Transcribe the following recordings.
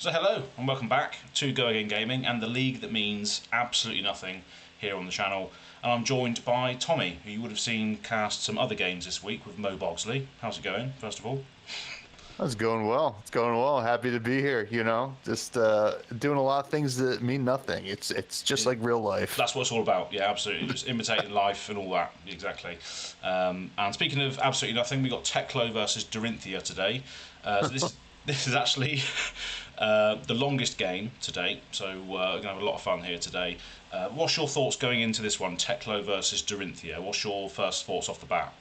So hello and welcome back to Go Again Gaming and the league that means absolutely nothing here on the channel. And I'm joined by Tommy, who you would have seen cast some other games this week with Mo Bogsley. How's it going, first of all? It's going well. It's going well. Happy to be here. Just doing a lot of things that mean nothing. It's just like real life. That's what it's all about. Yeah, absolutely. Just imitating life and all that. Exactly. And speaking of absolutely nothing, we got Teklo versus Dorinthea today. So this is actually the longest game to date. So we're going to have a lot of fun here today. What's your thoughts going into this one, Teklo versus Dorinthea? What's your first thoughts off the bat?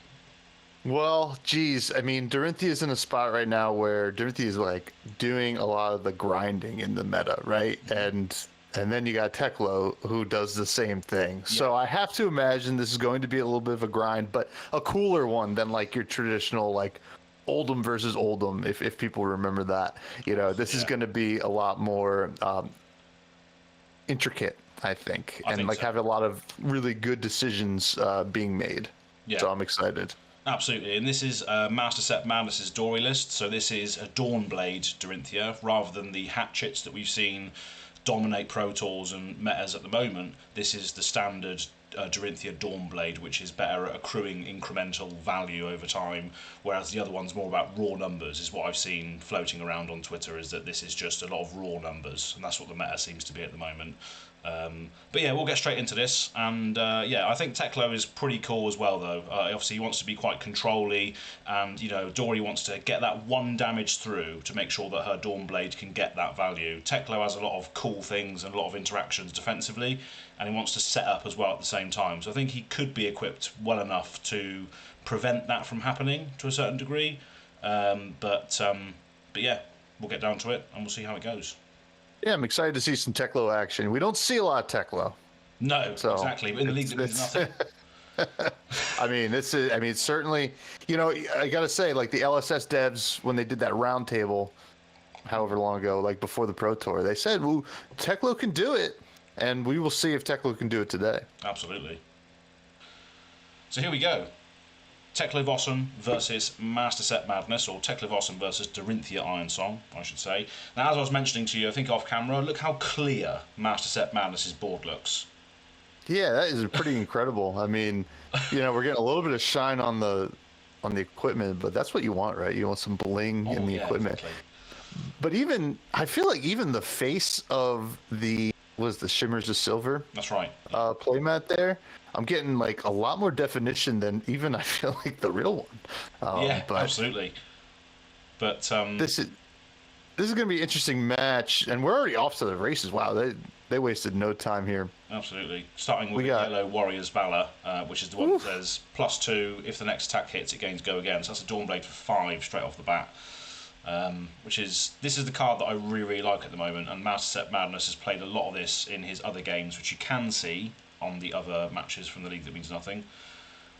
Well, geez, I mean, Dorinthea is in a spot right now where Dorinthea is like doing a lot of the grinding in the meta, right? And then you got Teklo who does the same thing. Yeah. So I have to imagine this is going to be a little bit of a grind, but a cooler one than like your traditional like Oldham versus Oldham, if people remember that. This is going to be a lot more intricate, I think, and like have a lot of really good decisions being made. Yeah. So I'm excited. Absolutely, and this is Master Set Madness's Dory list, so this is a Dawnblade Dorinthea, rather than the hatchets that we've seen dominate Pro Tours and metas at the moment. This is the standard Dorinthea Dawnblade, which is better at accruing incremental value over time, whereas the other one's more about raw numbers, is what I've seen floating around on Twitter, is that this is just a lot of raw numbers, and that's what the meta seems to be at the moment. But yeah, we'll get straight into this, and yeah, I think Teklo is pretty cool as well, though. Obviously, he wants to be quite control-y, and Dory wants to get that one damage through to make sure that her Dawnblade can get that value. Teklo has a lot of cool things and a lot of interactions defensively, and he wants to set up as well at the same time. So I think he could be equipped well enough to prevent that from happening to a certain degree. But yeah, we'll get down to it, and we'll see how it goes. Yeah, I'm excited to see some Teklo action. We don't see a lot of Teklo. No, so exactly. In the league, that means nothing. I mean, it's certainly, I got to say, like the LSS devs, when they did that roundtable, however long ago, like before the Pro Tour, they said, well, Teklo can do it, and we will see if Teklo can do it today. Absolutely. So here we go. Teklovossen versus Master Set Madness, or Teklovossen versus Dorinthea Ironsong, I should say. Now, as I was mentioning to you, I think off camera, look how clear Master Set Madness's board looks. Yeah, that is pretty incredible. I mean, we're getting a little bit of shine on the equipment, but that's what you want, right? You want some bling in the equipment. Exactly. But I feel like even the face of the Shimmers of Silver. That's right. Playmat there. I'm getting like a lot more definition than even I feel like the real one. Yeah, but absolutely. But this is going to be an interesting match, and we're already off to the races. Wow, they wasted no time here. Absolutely. Starting with the Yellow Warrior's Valor, which is the one that says +2 if the next attack hits, it gains go again. So that's a Dawnblade for 5 straight off the bat. This is the card that I really, really like at the moment, and Master Set Madness has played a lot of this in his other games, which you can see on the other matches from the league that means nothing.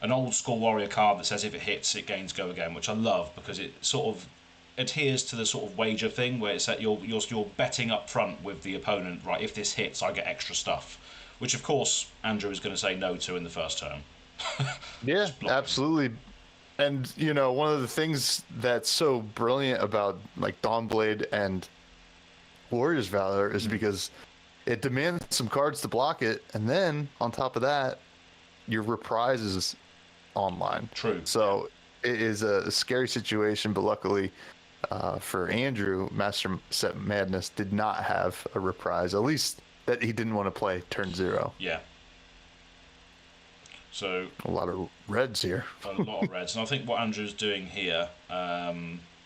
An old school warrior card that says if it hits, it gains go again, which I love because it sort of adheres to the sort of wager thing where it's that you're betting up front with the opponent, right? If this hits, I get extra stuff, which of course Andrew is going to say no to in the first turn. Yeah, absolutely. And one of the things that's so brilliant about like Dawnblade and Warrior's Valor is because it demands some cards to block it, and then on top of that, your reprise is online. True. So it is a scary situation, but luckily for Andrew, Master Set Madness did not have a reprise, at least that he didn't want to play turn 0. Yeah. So a lot of reds here. A lot of reds, and I think what Andrew's doing here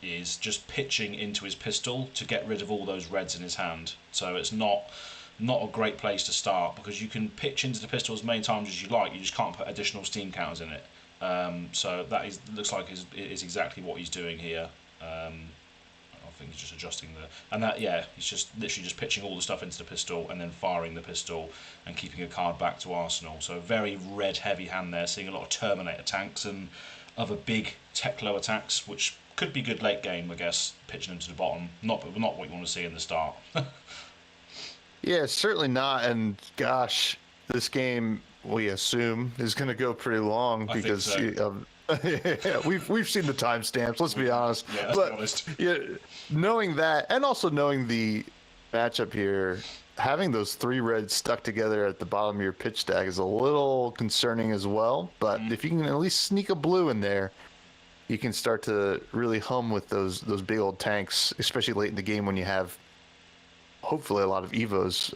is just pitching into his pistol to get rid of all those reds in his hand. So it's not a great place to start because you can pitch into the pistol as many times as you like. You just can't put additional steam counters in it. So that looks like is exactly what he's doing here. I think he's just adjusting he's just literally just pitching all the stuff into the pistol and then firing the pistol and keeping a card back to Arsenal. So a very red heavy hand there, seeing a lot of Terminator tanks and other big Teklo attacks, which could be good late game, I guess, pitching them to the bottom. Not what you want to see in the start. Yeah, certainly not. And gosh, this game we assume is going to go pretty long because Yeah, we've seen the timestamps. Let's be honest. Yeah, let's be honest. Yeah, knowing that, and also knowing the matchup here, having those 3 reds stuck together at the bottom of your pitch stack is a little concerning as well. But if you can at least sneak a blue in there, you can start to really hum with those big old tanks, especially late in the game when you have hopefully a lot of evos,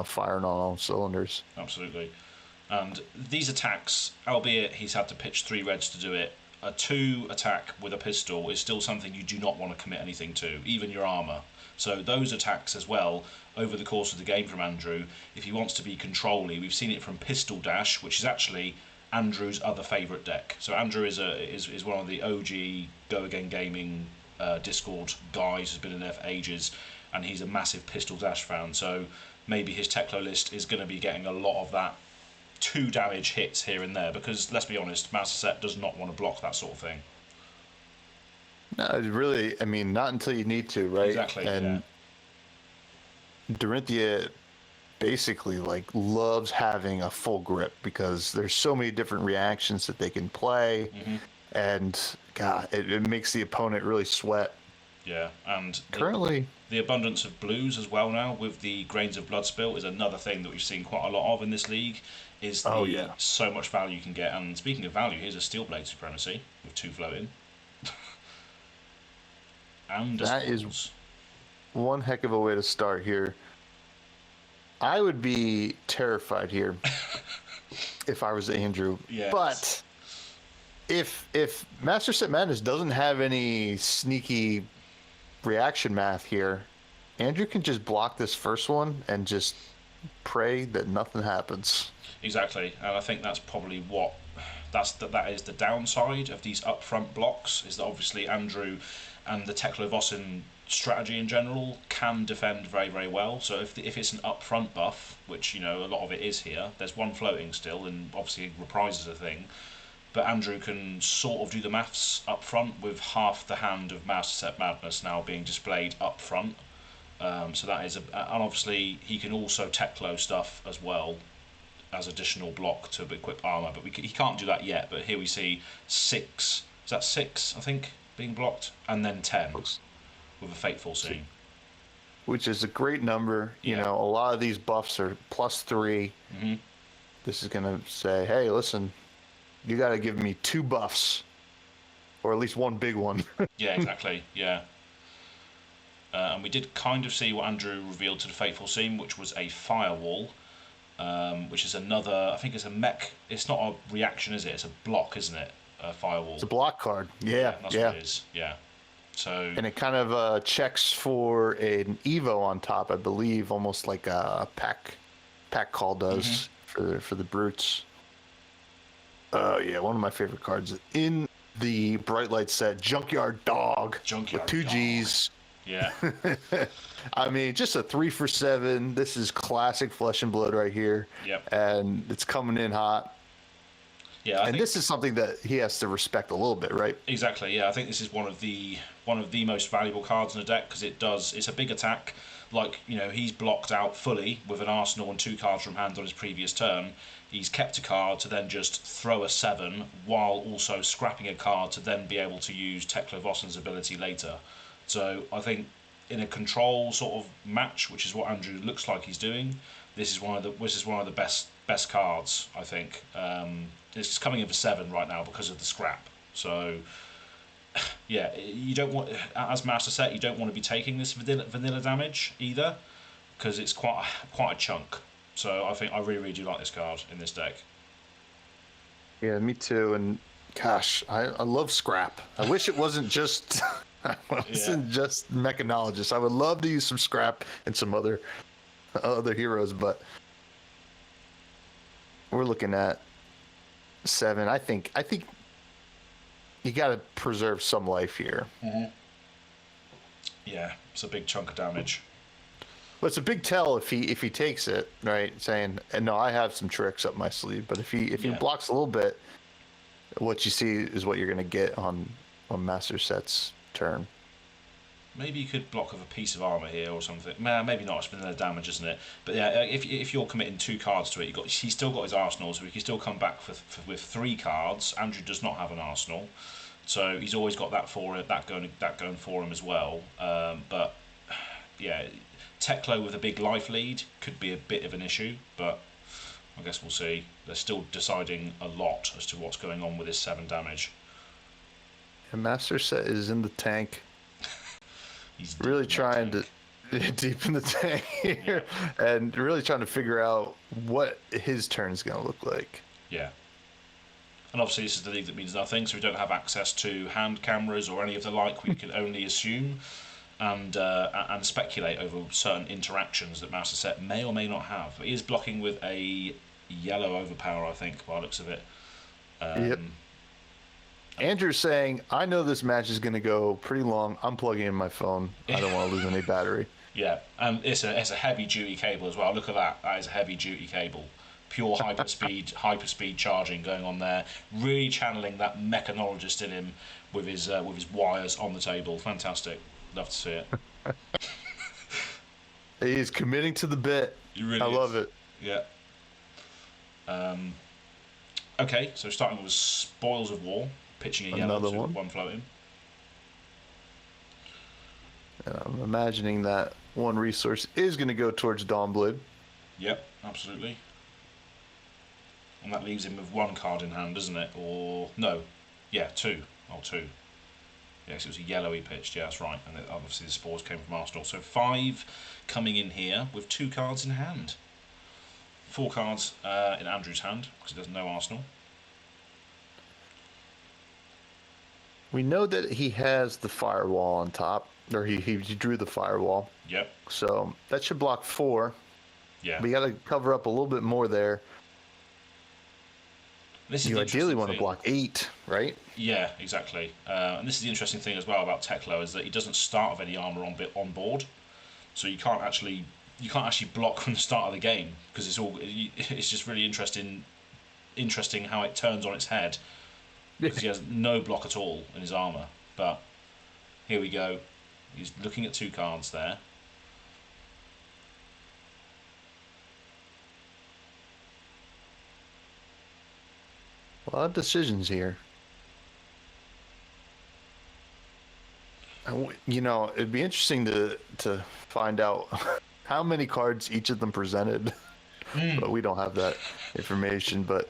firing on all cylinders. Absolutely. And these attacks, albeit he's had to pitch 3 reds to do it, a 2 attack with a pistol is still something you do not want to commit anything to, even your armour. So those attacks as well, over the course of the game from Andrew, if he wants to be controlly, we've seen it from Pistol Dash, which is actually Andrew's other favourite deck. So Andrew is one of the OG Go Again Gaming Discord guys who's been in there for ages, and he's a massive Pistol Dash fan. So maybe his Teklo list is going to be getting a lot of that 2 damage hits here and there, because let's be honest, Master Set does not want to block that sort of thing. No, really, I mean, not until you need to, right? Exactly. And Dorinthea basically loves having a full grip because there's so many different reactions that they can play, and God, it makes the opponent really sweat. Yeah, and currently the abundance of blues as well now with the grains of blood spill is another thing that we've seen quite a lot of in this league. Is so much value you can get. And speaking of value, here's a Steel Blade Supremacy with 2 floating. And that is one heck of a way to start here. I would be terrified here if I was Andrew. Yes. But if Master Set Madness doesn't have any sneaky reaction math here, Andrew can just block this first one and just pray that nothing happens. Exactly, and I think that's probably that is the downside of these upfront blocks, is that obviously Andrew and the Teklovossen strategy in general can defend very, very well. So if it's an upfront buff, which a lot of it is here, there's 1 floating still, and obviously reprise is a thing. But Andrew can sort of do the maths up front with half the hand of Master Set Madness now being displayed up front. So that is and obviously he can also Teklo stuff as well as additional block to equip armor, but he can't do that yet. But here we see 6. Is that 6? I think being blocked, and then 10 with a Fateful Scene, which is a great number. Yeah. A lot of these buffs are +3. This is gonna say, hey, listen, you got to give me 2 buffs, or at least 1 big one. Yeah, exactly. Yeah. And we did kind of see what Andrew revealed to the Fateful Scene, which was a Firewall, which is another, I think it's a mech, it's not a reaction, is it? It's a block, isn't it? A Firewall. It's a block card. Yeah. That's what it is. Yeah. So. And it kind of checks for an Evo on top, I believe, almost like a pack call does for the brutes. Yeah, one of my favorite cards in the Bright Light set, Junkyard Dog. Junkyard with 2 Dog. Gs. Yeah. I mean, just a 3 for 7. This is classic Flesh and Blood right here. Yep. And it's coming in hot. Yeah. And this is something that he has to respect a little bit, right? Exactly. Yeah, I think this is one of the most valuable cards in the deck, because it's a big attack. Like, he's blocked out fully with an arsenal and 2 cards from hand on his previous turn. He's kept a card to then just throw a 7, while also scrapping a card to then be able to use Teklovossen's ability later. So I think in a control sort of match, which is what Andrew looks like he's doing, this is one of the best cards, I think. It's coming in for 7 right now because of the scrap. So yeah, you don't want, as Master Set, you don't want to be taking this vanilla damage either, because it's quite a chunk. So I think I really, really do like this card in this deck. Yeah, me too. And gosh, I love scrap. I wish it wasn't just just mechanologist. I would love to use some scrap and some other heroes, but we're looking at 7. I think you got to preserve some life here. Yeah, it's a big chunk of damage. Well, it's a big tell if he takes it, right? Saying, and no, I have some tricks up my sleeve. But if he blocks a little bit, what you see is what you're going to get on Master Set's turn. Maybe you could block with a piece of armour here or something. Nah, maybe not. It's been their damage, isn't it? But yeah, if you're committing 2 cards to it, he's still got his arsenal, so he can still come back with 3 cards. Andrew does not have an arsenal, so he's always got that going for him as well. But yeah, Teklo with a big life lead could be a bit of an issue, but I guess we'll see. They're still deciding a lot as to what's going on with his 7 damage. And Master Set is in the tank. He's really trying to deep in the tank here, and really trying to figure out what his turn is going to look like. Yeah. And obviously this is the league that means nothing, so we don't have access to hand cameras or any of the like. We can only assume and speculate over certain interactions that Master Set may or may not have. But he is blocking with a yellow overpower, I think, by the looks of it. Yep. Andrew's saying, I know this match is going to go pretty long. I'm plugging in my phone. I don't want to lose any battery. Yeah, and it's a heavy-duty cable as well. Look at that. That is a heavy-duty cable. Pure hyperspeed charging going on there. Really channeling that mechanologist in him with his wires on the table. Fantastic. Love to see it. He's committing to the bit. Really I love it. Yeah. Okay, so starting with Spoils of War. Pitching a yellow to one floating. And I'm imagining that one resource is going to go towards Dawnblade. Yep, absolutely. And that leaves him with 1 card in hand, doesn't it? Or no, yeah, 2. Oh, 2. Yes, it was a yellow he pitched. Yeah, that's right. And obviously the spores came from Arsenal. So 5 coming in here with 2 cards in hand. 4 cards in Andrew's hand because he doesn't know Arsenal. We know that he has the firewall on top, or he drew the firewall. Yep. So that should block 4. Yeah. We got to cover up a little bit more there. You ideally want to block 8, right? Yeah, exactly. And this is the interesting thing as well about Teklo is that he doesn't start with any armor on board, so you can't actually block from the start of the game because it's just really interesting how it turns on its head. Because he has no block at all in his armour. But here we go. He's looking at 2 cards there. A lot of decisions here. You know, it'd be interesting to find out how many cards each of them presented. But we don't have that information. But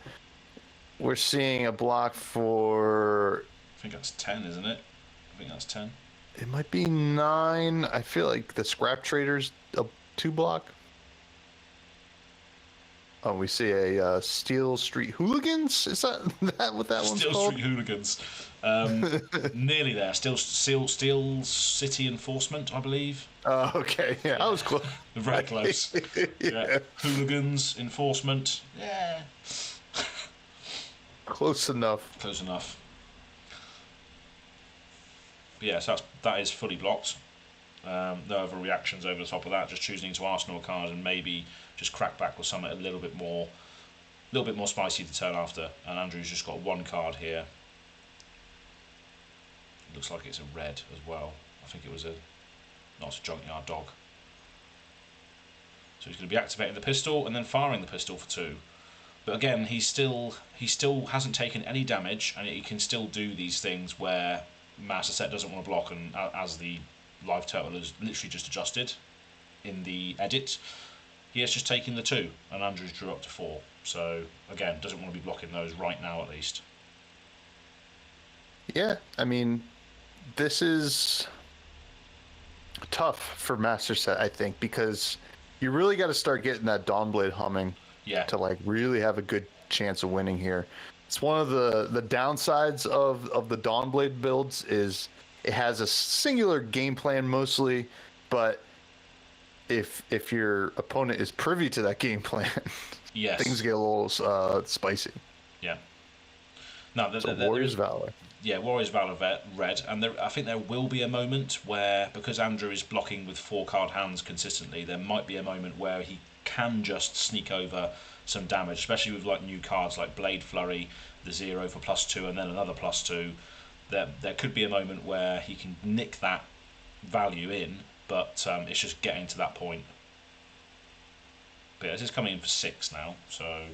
we're seeing a block for... I think that's 10, isn't it? I think that's 10. It might be 9. I feel like the Scrap Trader's a 2 block. Oh, we see a Steel Street Hooligans? Is that what that one's called? Steel Street Hooligans. Nearly there. Steel City Enforcement, I believe. Oh, okay. Yeah, I was close. Very close. Yeah. Hooligans, Enforcement. Yeah. Close enough. Close enough. But yeah, so that is fully blocked. No other reactions over the top of that. Just choosing to Arsenal card and maybe just crack back with something a little bit more spicy to turn after. And Andrew's just got 1 card here. It looks like it's a red as well. I think it was not a junkyard dog. So he's going to be activating the pistol and then firing the pistol for 2. But again, he still hasn't taken any damage, and he can still do these things where Master Set doesn't want to block, and as the live total is literally just adjusted in the edit, he has just taken the 2, and Andrews drew up to 4. So again, doesn't want to be blocking those right now at least. Yeah, I mean, this is tough for Master Set, I think, because you really got to start getting that Dawnblade humming. Yeah. To like really have a good chance of winning here. It's one of the downsides of the Dawnblade builds is it has a singular game plan mostly, but if your opponent is privy to that game plan, yes, things get a little spicy. Yeah. No, Warrior's Valor. Yeah, Warrior's Valor red, and I think there will be a moment where, because Andrew is blocking with 4 card hands consistently, there might be a moment where he can just sneak over some damage, especially with like new cards like Blade Flurry, the 0 for +2, and then another +2. There could be a moment where he can nick that value in, but it's just getting to that point. But this is coming in for 6 now, so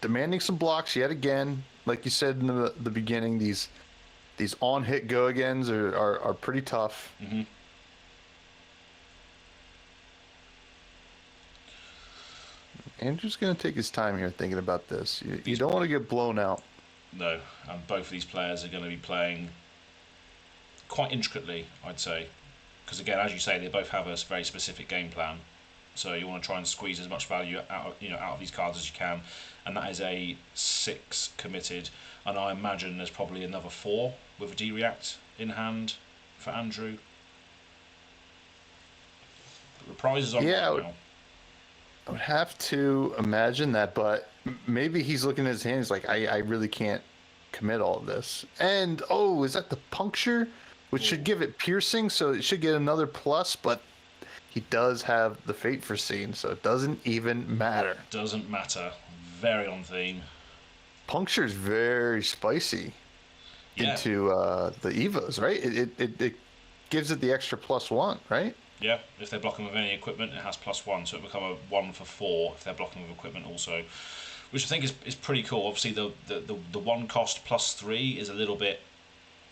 Demanding some blocks yet again. Like you said in the beginning, these on hit go agains are pretty tough. Mm-hmm. Andrew's gonna take his time here thinking about this. You don't want to get blown out. No, and both of these players are going to be playing quite intricately, I'd say, because again, as you say, they both have a very specific game plan. So you want to try and squeeze as much value out of these cards as you can, and that is a 6 committed. And I imagine there's probably another 4 with a D-React in hand for Andrew. The prizes on now. I would have to imagine that, but maybe he's looking at his hands like, I really can't commit all of this. And, is that the puncture? Which should give it piercing, so it should get another plus, but he does have the fate foreseen, so it doesn't even matter. Doesn't matter. Very on theme. Puncture is very spicy into the Evos, right? It gives it the extra +1, right? Yeah, if they're blocking with any equipment, it has +1, so it become a 1 for 4 if they're blocking with equipment also, which I think is pretty cool. Obviously, the 1 cost +3 is a little bit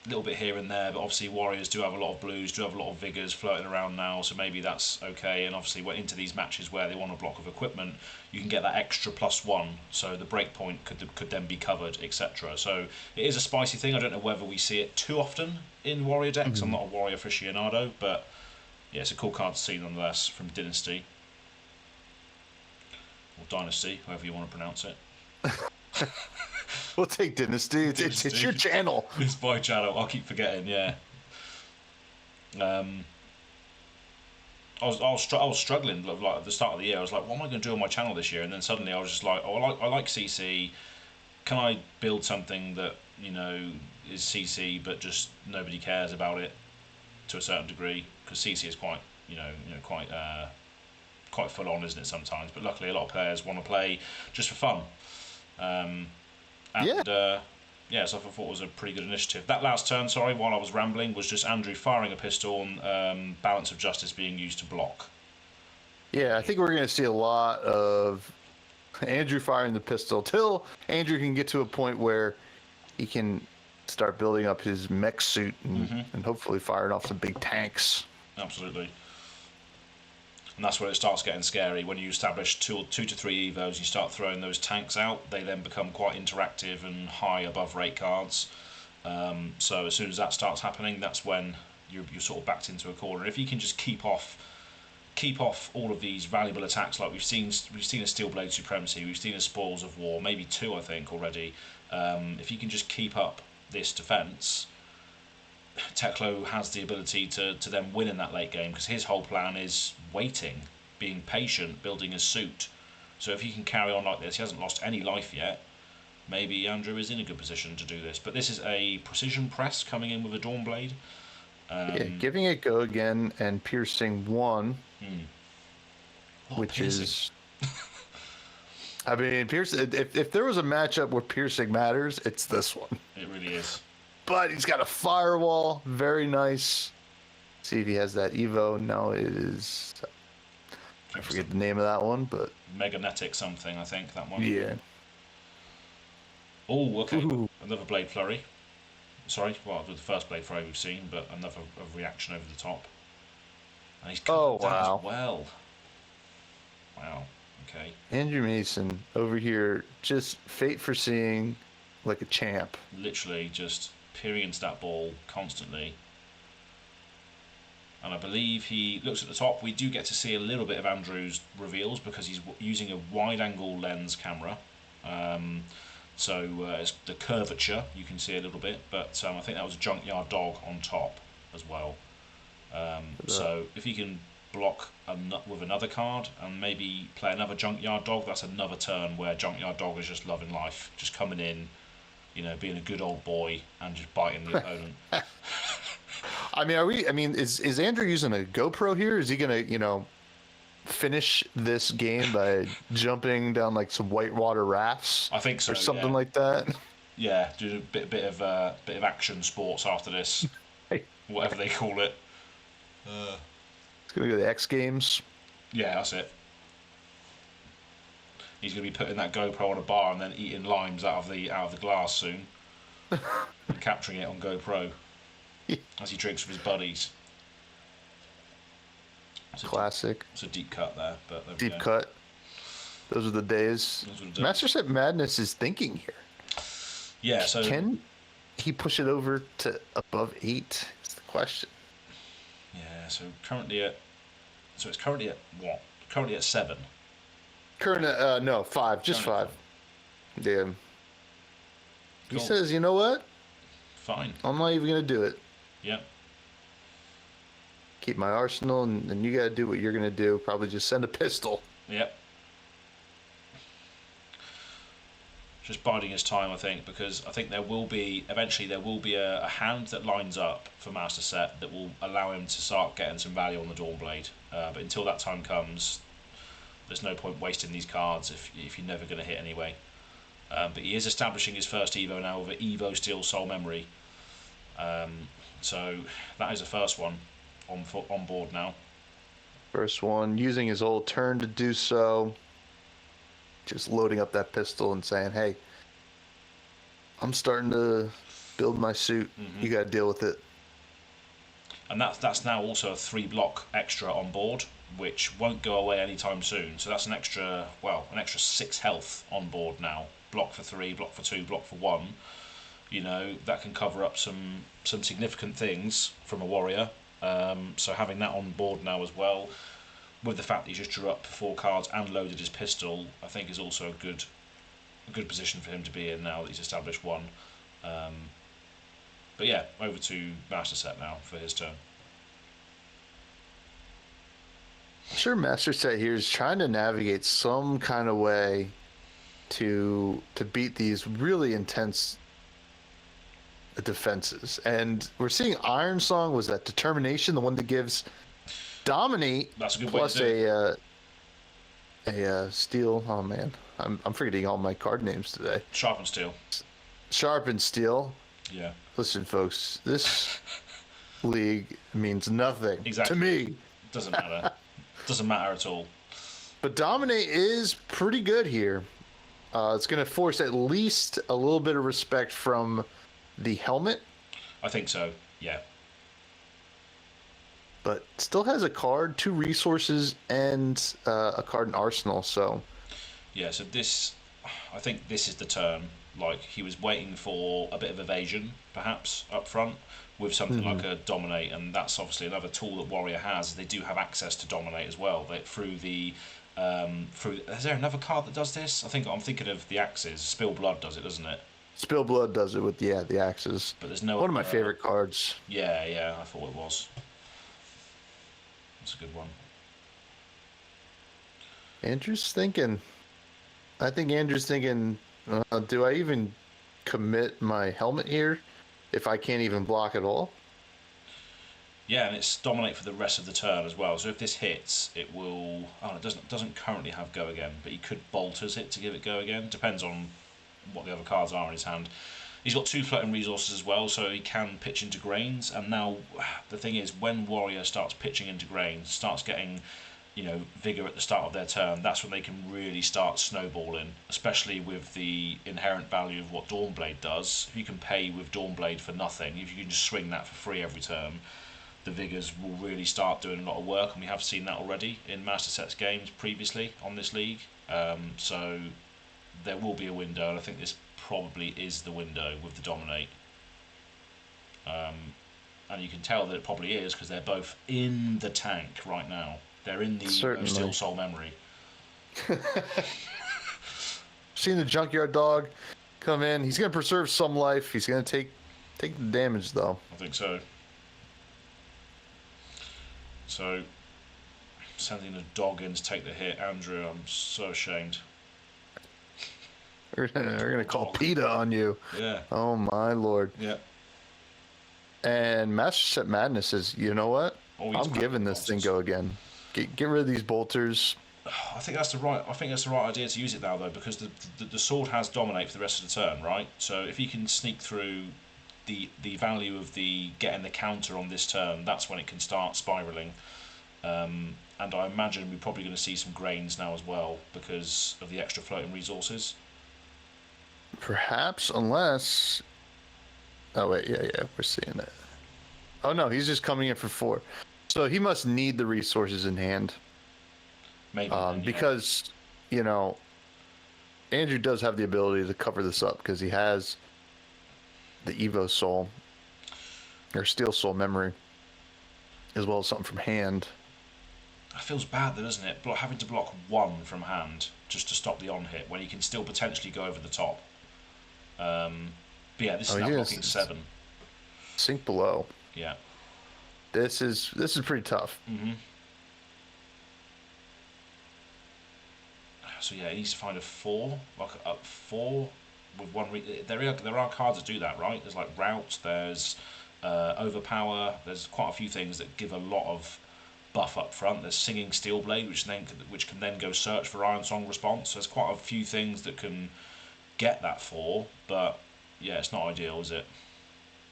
here and there, but obviously Warriors do have a lot of blues, do have a lot of vigors floating around now, so maybe that's okay. And obviously, we're into these matches where they want to block with equipment, you can get that extra +1, so the break point could then be covered, etc. So it is a spicy thing. I don't know whether we see it too often in Warrior decks. I'm not a Warrior aficionado, but yeah, it's a cool card to see nonetheless from Dynasty. Or Dynasty, however you want to pronounce it. We'll take Dynasty. It's your channel. It's my channel. I'll keep forgetting, yeah. I was struggling like at the start of the year. I was like, what am I going to do on my channel this year? And then suddenly I was just like, I like CC. Can I build something that, is CC but just nobody cares about it to a certain degree? Because CC is quite, quite full on, isn't it, sometimes? But luckily, a lot of players want to play just for fun. So I thought it was a pretty good initiative. That last turn, while I was rambling, was just Andrew firing a pistol and Balance of Justice being used to block. Yeah, I think we're going to see a lot of Andrew firing the pistol till Andrew can get to a point where he can start building up his mech suit and hopefully firing off some big tanks. Absolutely. And that's where it starts getting scary. When you establish 2 to 3 Evos, you start throwing those tanks out, they then become quite interactive and high above rate cards. So as soon as that starts happening, that's when you're sort of backed into a corner. If you can just keep off all of these valuable attacks, like we've seen a Steel Blade Supremacy, we've seen a Spoils of War, maybe 2 I think already. If you can just keep up this defense, Teklo has the ability to then win in that late game, because his whole plan is waiting, being patient, building a suit. So if he can carry on like this, he hasn't lost any life yet, maybe Andrew is in a good position to do this. But this is a precision press coming in with a Dawnblade. Giving it go again and piercing 1, which piercing. Is... I mean, if there was a matchup where piercing matters, it's this one. It really is. But he's got a firewall. Very nice. See if he has that Evo. No, it is... I forget the name of that one, but... Meganetic something, I think, that one. Yeah. Oh, okay. Ooh. Another Blade Flurry. Sorry, the first Blade Flurry we've seen, but another reaction over the top. And he's covered that as well. Wow, okay. Andrew Mason over here, just fate foreseeing like a champ. Literally just peering into that ball constantly. And I believe he looks at the top. We do get to see a little bit of Andrew's reveals because he's using a wide-angle lens camera. So it's the curvature, you can see a little bit. But I think that was a Junkyard Dog on top as well. So if he can block with another card and maybe play another Junkyard Dog, that's another turn where Junkyard Dog is just loving life, just coming in, being a good old boy and just biting the opponent. Is Andrew using a GoPro here? Is he gonna, finish this game by jumping down like some whitewater rafts? I think so, or something like that. Yeah, do a bit of action sports after this, whatever they call it. It's gonna go to the X Games. Yeah, that's it. He's going to be putting that GoPro on a bar and then eating limes out of the glass soon, and capturing it on GoPro as he drinks with his buddies. Classic. It's a deep cut there, but there deep cut. Those are the days. Master Set Madness is thinking here. Yeah. So can he push it over to above 8? Is the question. Yeah. So it's currently at what? Currently at 7. No, 5. Just 5. Yeah. He Cool. says, you know what? Fine. I'm not even gonna do it. Yep. Keep my arsenal, and you gotta do what you're gonna do. Probably just send a pistol. Yep. Just biding his time, I think, because I think eventually there will be a hand that lines up for Master Set that will allow him to start getting some value on the Dawnblade. But until that time comes, there's no point wasting these cards if you're never going to hit anyway. But he is establishing his first Evo now with Evo Steel Soul Memory. So that is the first one on board now. First one, using his old turn to do so. Just loading up that pistol and saying, hey, I'm starting to build my suit. You got to deal with it. And that's now also a 3-block extra on board, which won't go away anytime soon. So that's an extra 6 health on board now. Block for 3, block for 2, block for 1. You know, that can cover up some significant things from a warrior. So having that on board now as well, with the fact that he just drew up 4 cards and loaded his pistol, I think is also a good position for him to be in now that he's established 1. But yeah, over to Master Set now for his turn. I'm sure Master Set here is trying to navigate some kind of way to beat these really intense defenses. And we're seeing Iron Song was that determination, the one that gives Dominate. That's a good plus way to do a steel. Oh man, I'm forgetting all my card names today. Sharpen Steel. Sharpen Steel. Yeah. Listen, folks, this league means nothing to me. Doesn't matter. Doesn't matter at all. But Dominate is pretty good here. It's going to force at least a little bit of respect from the helmet. I think so. Yeah. But still has a card, 2 resources, and a card in Arsenal. So, yeah. So I think this is the turn. Like he was waiting for a bit of evasion, perhaps up front, with something like a Dominate, and that's obviously another tool that Warrior has. They do have access to Dominate as well. Through. Is there another card that does this? I'm thinking of the Axes. Spill Blood does it, doesn't it? Spill Blood does it with the Axes. But there's no one of my favorite cards. Yeah. I thought it was. That's a good one. Andrew's thinking. I think Andrew's thinking, do I even commit my helmet here if I can't even block at all? Yeah, and it's Dominate for the rest of the turn as well. So if this hits, it will... Oh, it doesn't currently have Go Again, but he could Bolters it to give it Go Again. Depends on what the other cards are in his hand. He's got 2 floating resources as well, so he can pitch into grains. And now the thing is, when Warrior starts pitching into grains, starts getting, vigor at the start of their turn, that's when they can really start snowballing. Especially with the inherent value of what Dawnblade does. If you can pay with Dawnblade for nothing, if you can just swing that for free every turn, the vigors will really start doing a lot of work. And we have seen that already in Master Set's games previously on this league. So there will be a window, and I think this probably is the window with the Dominate. And you can tell that it probably is because they're both in the tank right now. They're in the Steel Soul Memory. Seen the Junkyard Dog come in. He's going to preserve some life. He's going to take the damage, though. I think so. So, sending a dog in to take the hit. Andrew, I'm so ashamed. We're going to call PETA on you. Yeah. Oh, my Lord. Yeah. And Master Set Madness is, you know what? I'm giving this thing Go Again. Get rid of these bolters. I think that's the right idea to use it now, though, because the sword has Dominate for the rest of the turn, right? So if he can sneak through the value of the getting the counter on this turn, that's when it can start spiraling. And I imagine we're probably going to see some grains now as well because of the extra floating resources. Perhaps, unless. Oh wait, yeah, we're seeing it. Oh no, he's just coming in for 4. So he must need the resources in hand. Maybe then, yeah. Because, Andrew does have the ability to cover this up because he has the Evo Soul or Steel Soul memory, as well as something from hand. That feels bad though, doesn't it? Having to block 1 from hand just to stop the on hit when he can still potentially go over the top. But yeah, this is now blocking 7. Sink below. Yeah. This is pretty tough. Mm-hmm. So yeah, he needs to find a 4, like a 4 with 1. There are cards that do that, right? There's like route. There's overpower. There's quite a few things that give a lot of buff up front. There's Singing Steelblade, which can then go search for Iron Song response. So there's quite a few things that can get that 4, but yeah, it's not ideal, is it?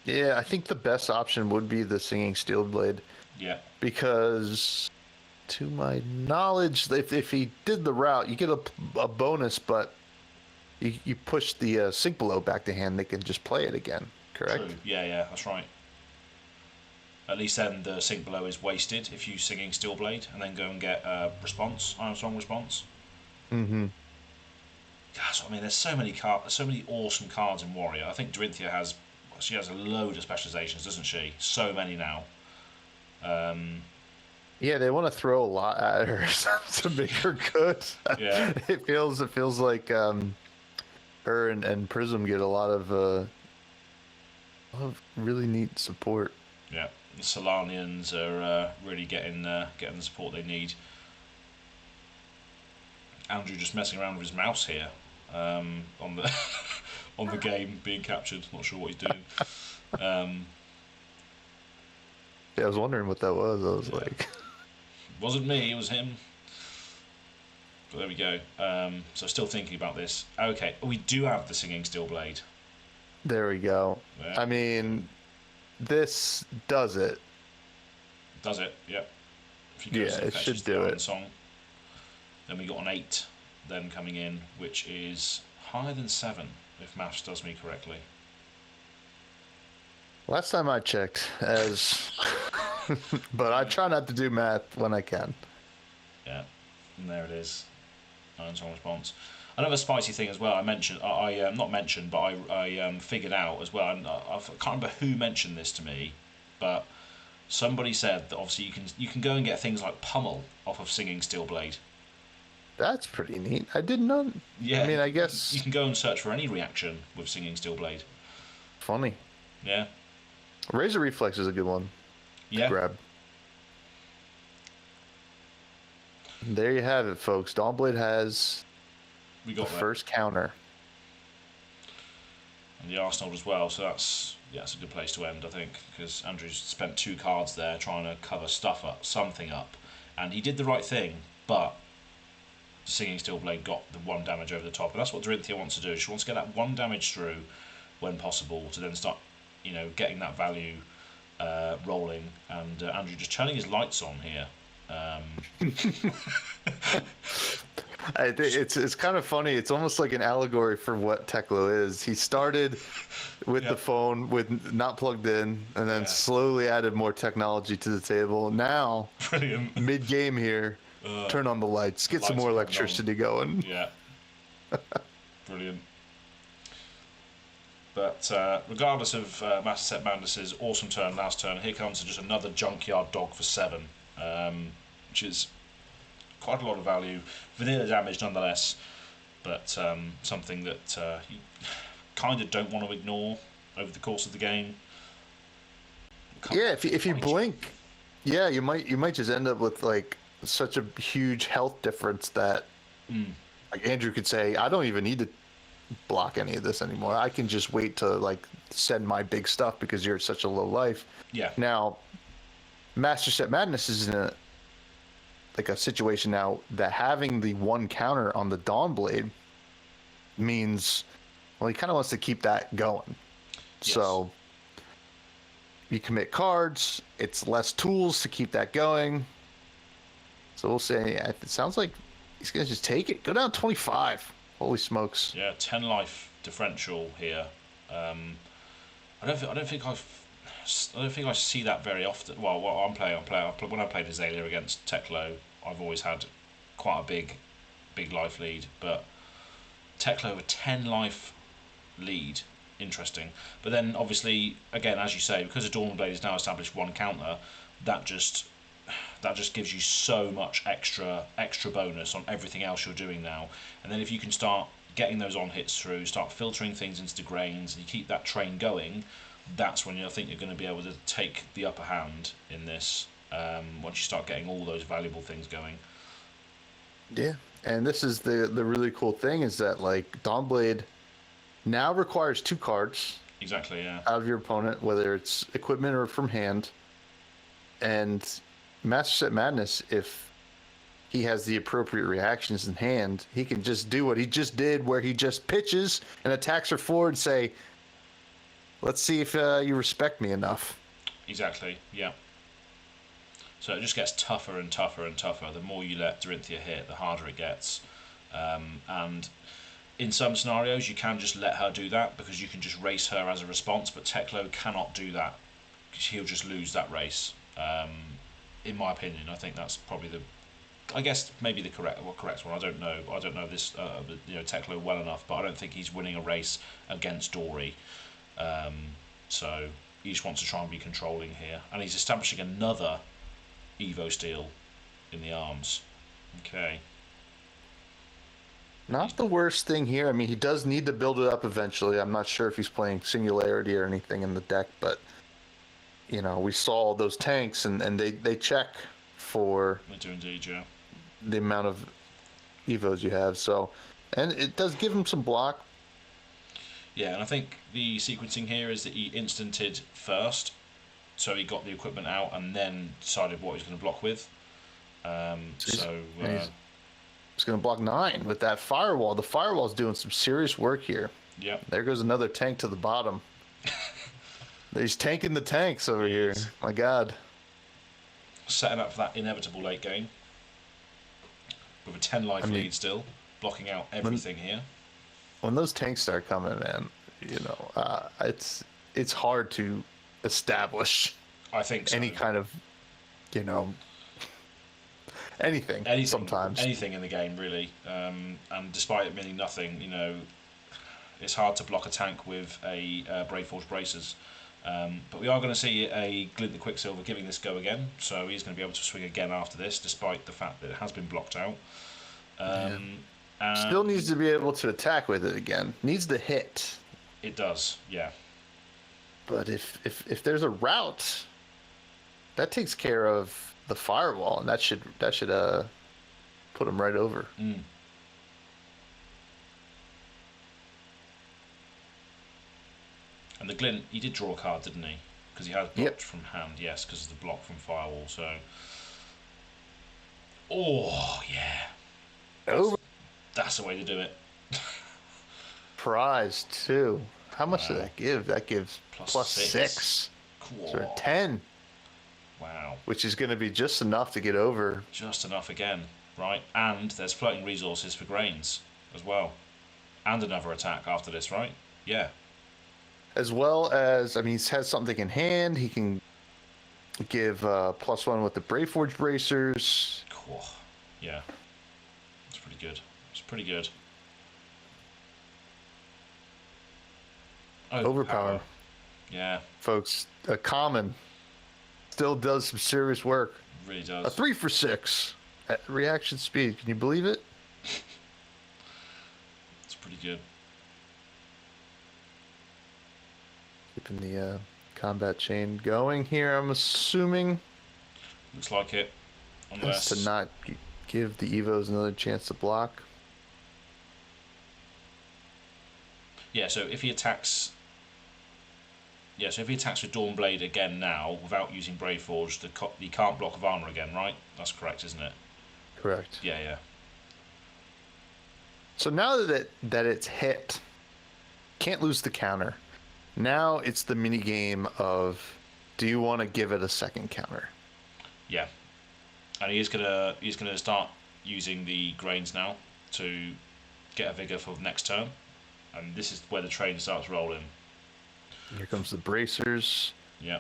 Yeah, I think the best option would be the Singing Steelblade. Yeah. Because, to my knowledge, if he did the route, you get a bonus, but you push the Sink Below back to hand, they can just play it again, correct? True. Yeah, that's right. At least then the Sink Below is wasted if you Singing Steelblade and then go and get response, Iron Song response. Mm-hmm. Gosh, I mean, there's so many awesome cards in Warrior. I think Dorinthea has a load of specializations, doesn't she? So many now. Yeah, they want to throw a lot at her to make her good. Yeah. It feels like her and Prism get a lot of really neat support. Yeah, the Solanians are really getting the support they need. Andrew just messing around with his mouse here on the on the game being captured. Not sure what he's doing. Yeah, I was wondering what that was. I was like, wasn't me. It was him. But there we go. So still thinking about this. Okay, we do have the Singing Steelblade. There we go. Yeah. I mean, this does it. Does it? Yep. If you go it should do it. Song, then we got an 8 then coming in, which is higher than 7, if maths does me correctly. Last time I checked, but I try not to do math when I can. Yeah, and there it is. Iron Song response. Another spicy thing as well. I mentioned, not mentioned, but I figured out as well. And I can't remember who mentioned this to me, but somebody said that obviously you can go and get things like Pummel off of Singing Steelblade. That's pretty neat. I didn't know. Yeah, I mean, I guess you can go and search for any reaction with Singing Steelblade. Funny. Yeah. Razor Reflex is a good one. Yeah. To grab. And there you have it, folks. Dawnblade has the first counter. And the Arsenal as well, so that's a good place to end, I think, because Andrew's spent 2 cards there trying to cover something up, and he did the right thing, but the Singing Steelblade got the 1 damage over the top, and that's what Dorinthea wants to do. She wants to get that 1 damage through when possible to then start, getting that value rolling, and Andrew just turning his lights on here. It's kind of funny. It's almost like an allegory for what Teklo is. He started with the phone with not plugged in, and then slowly added more technology to the table. Now, mid game here, turn on the lights, get some more electricity going. Yeah, brilliant. But regardless of Master Set Madness's awesome turn last turn, here comes just another Junkyard Dog for 7, which is quite a lot of value. Vanilla damage nonetheless, but something that you kind of don't want to ignore over the course of the game. If you blink, you might just end up with like such a huge health difference that like Andrew could say, I don't even need to block any of this anymore. I can just wait to like send my big stuff because you're at such a low life. Yeah. Now, Master Set Madness is in a situation now that having the 1 counter on the Dawnblade means, well, he kind of wants to keep that going. Yes. So you commit cards. It's less tools to keep that going. So we'll say it sounds like he's gonna just take it. Go down 25. Holy smokes! Yeah, 10 life differential here. I don't think I see that very often. Well, what I'm playing, when I played Azalea against Teklo, I've always had quite a big life lead. But Teklo with 10 life lead, interesting. But then obviously, again, as you say, because the Dawnblade has now established one counter, that just gives you so much extra bonus on everything else you're doing now. And then if you can start getting those on hits through, start filtering things into the grains, and you keep that train going, that's when I think you're going to be able to take the upper hand in this. Once you start getting all those valuable things going. Yeah, and this is the really cool thing is that like Dawnblade now requires 2 cards. Exactly. Yeah. Out of your opponent, whether it's equipment or from hand. And Master Set Madness, if he has the appropriate reactions in hand, he can just do what he just did, where he just pitches and attacks her forward and say, let's see if you respect me enough. Exactly, yeah. So it just gets tougher and tougher and tougher. The more you let Dorinthea hit, the harder it gets. And in some scenarios, you can just let her do that because you can just race her as a response, but Teklo cannot do that because he'll just lose that race. In my opinion, I think that's probably maybe the correct one. I don't know this Teklo well enough, but I don't think he's winning a race against Dory. So he just wants to try and be controlling here, and he's establishing another Evo Steel in the arms. Okay. Not the worst thing here. I mean, he does need to build it up eventually. I'm not sure if he's playing Singularity or anything in the deck, but we saw those tanks, and they check for. They do indeed, yeah. The amount of Evos you have, so, and it does give him some block. Yeah, and I think the sequencing here is that he instanted first, so he got the equipment out and then decided what he's going to block with. He's going to block 9 with that firewall. The firewall's doing some serious work here. Yeah. There goes another tank to the bottom. He's tanking the tanks over here. My God. Setting up for that inevitable late game. With a 10 life lead still, blocking out everything here. When those tanks start coming, man, it's hard to establish. I think so. Any kind of, anything sometimes. Anything in the game, really. And despite it meaning nothing, it's hard to block a tank with a Braveforge Bracers. But we are going to see a Glint the Quicksilver giving this go again, so he's going to be able to swing again after this, despite the fact that it has been blocked out. Still needs to be able to attack with it again. Needs to hit. It does, yeah. But if there's a route, that takes care of the firewall, and that should put him right over. Mm. And the Glint, he did draw a card, didn't he? Because he had blocked from hand, yes, because of the block from firewall. So, oh yeah, that's the way to do it. Prize too. How much did that give? That gives plus 6. Cool. So 10. Wow. Which is going to be just enough to get over. Just enough again, right? And there's floating resources for grains as well, and another attack after this, right? Yeah. As well as, he has something in hand. He can give +1 with the Braveforge Bracers. Cool. Yeah. It's pretty good. It's pretty good. Overpower. Yeah. Folks, a common still does some serious work. Really does. A 3 for 6 at reaction speed. Can you believe it? It's pretty good. Keeping the combat chain going here, I'm assuming. Looks like it. Unless to not give the Evos another chance to block. Yeah, so if he attacks... Yeah, so if he attacks with Dawnblade again now, without using Braveforge, he can't block with armor again, right? That's correct, isn't it? Correct. Yeah, yeah. So now that it's hit, can't lose the counter. Now it's the mini game of do you want to give it a second counter? Yeah, and he's gonna start using the grains now to get a vigor for the next turn, and this is where the train starts rolling. Here comes the bracers. Yeah.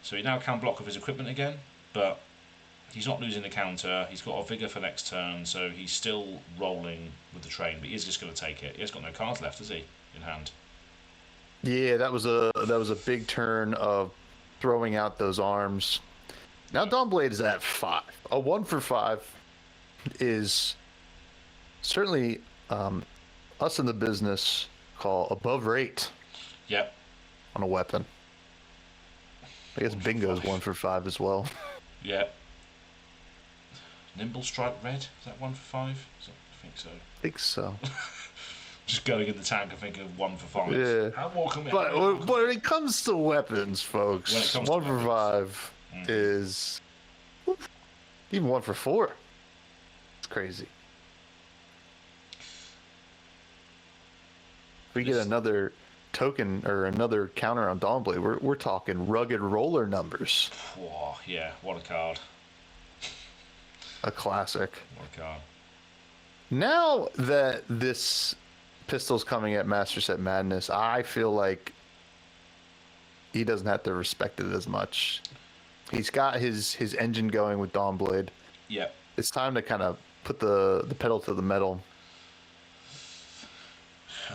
So he now can block with his equipment again, but he's not losing the counter. He's got a vigor for next turn, so he's still rolling with the train, but he's just going to take it. He has got no cards left, has he, in hand? Yeah, that was a big turn of throwing out those arms. Now Dawnblade is at 5. A 1 for 5 is certainly us in the business call above rate. Yep. On a weapon. I guess Bingo's 1 for 5 as well. Yeah. Nimble Strike Red, is that 1 for 5? I think so. I think so. Just going in the tank and thinking of 1 for 5. Yeah. How more can we But when it comes to weapons, folks, 1 for 5 is even 1 for 4. It's crazy. If we get another token or another counter on Dawnblade, we're talking rugged roller numbers. Oh, yeah, what a card. A classic. What a card. Now that this pistol's coming at Master Set Madness, I feel like he doesn't have to respect it as much. He's got his engine going with Dawnblade. Yeah. It's time to kind of put the pedal to the metal.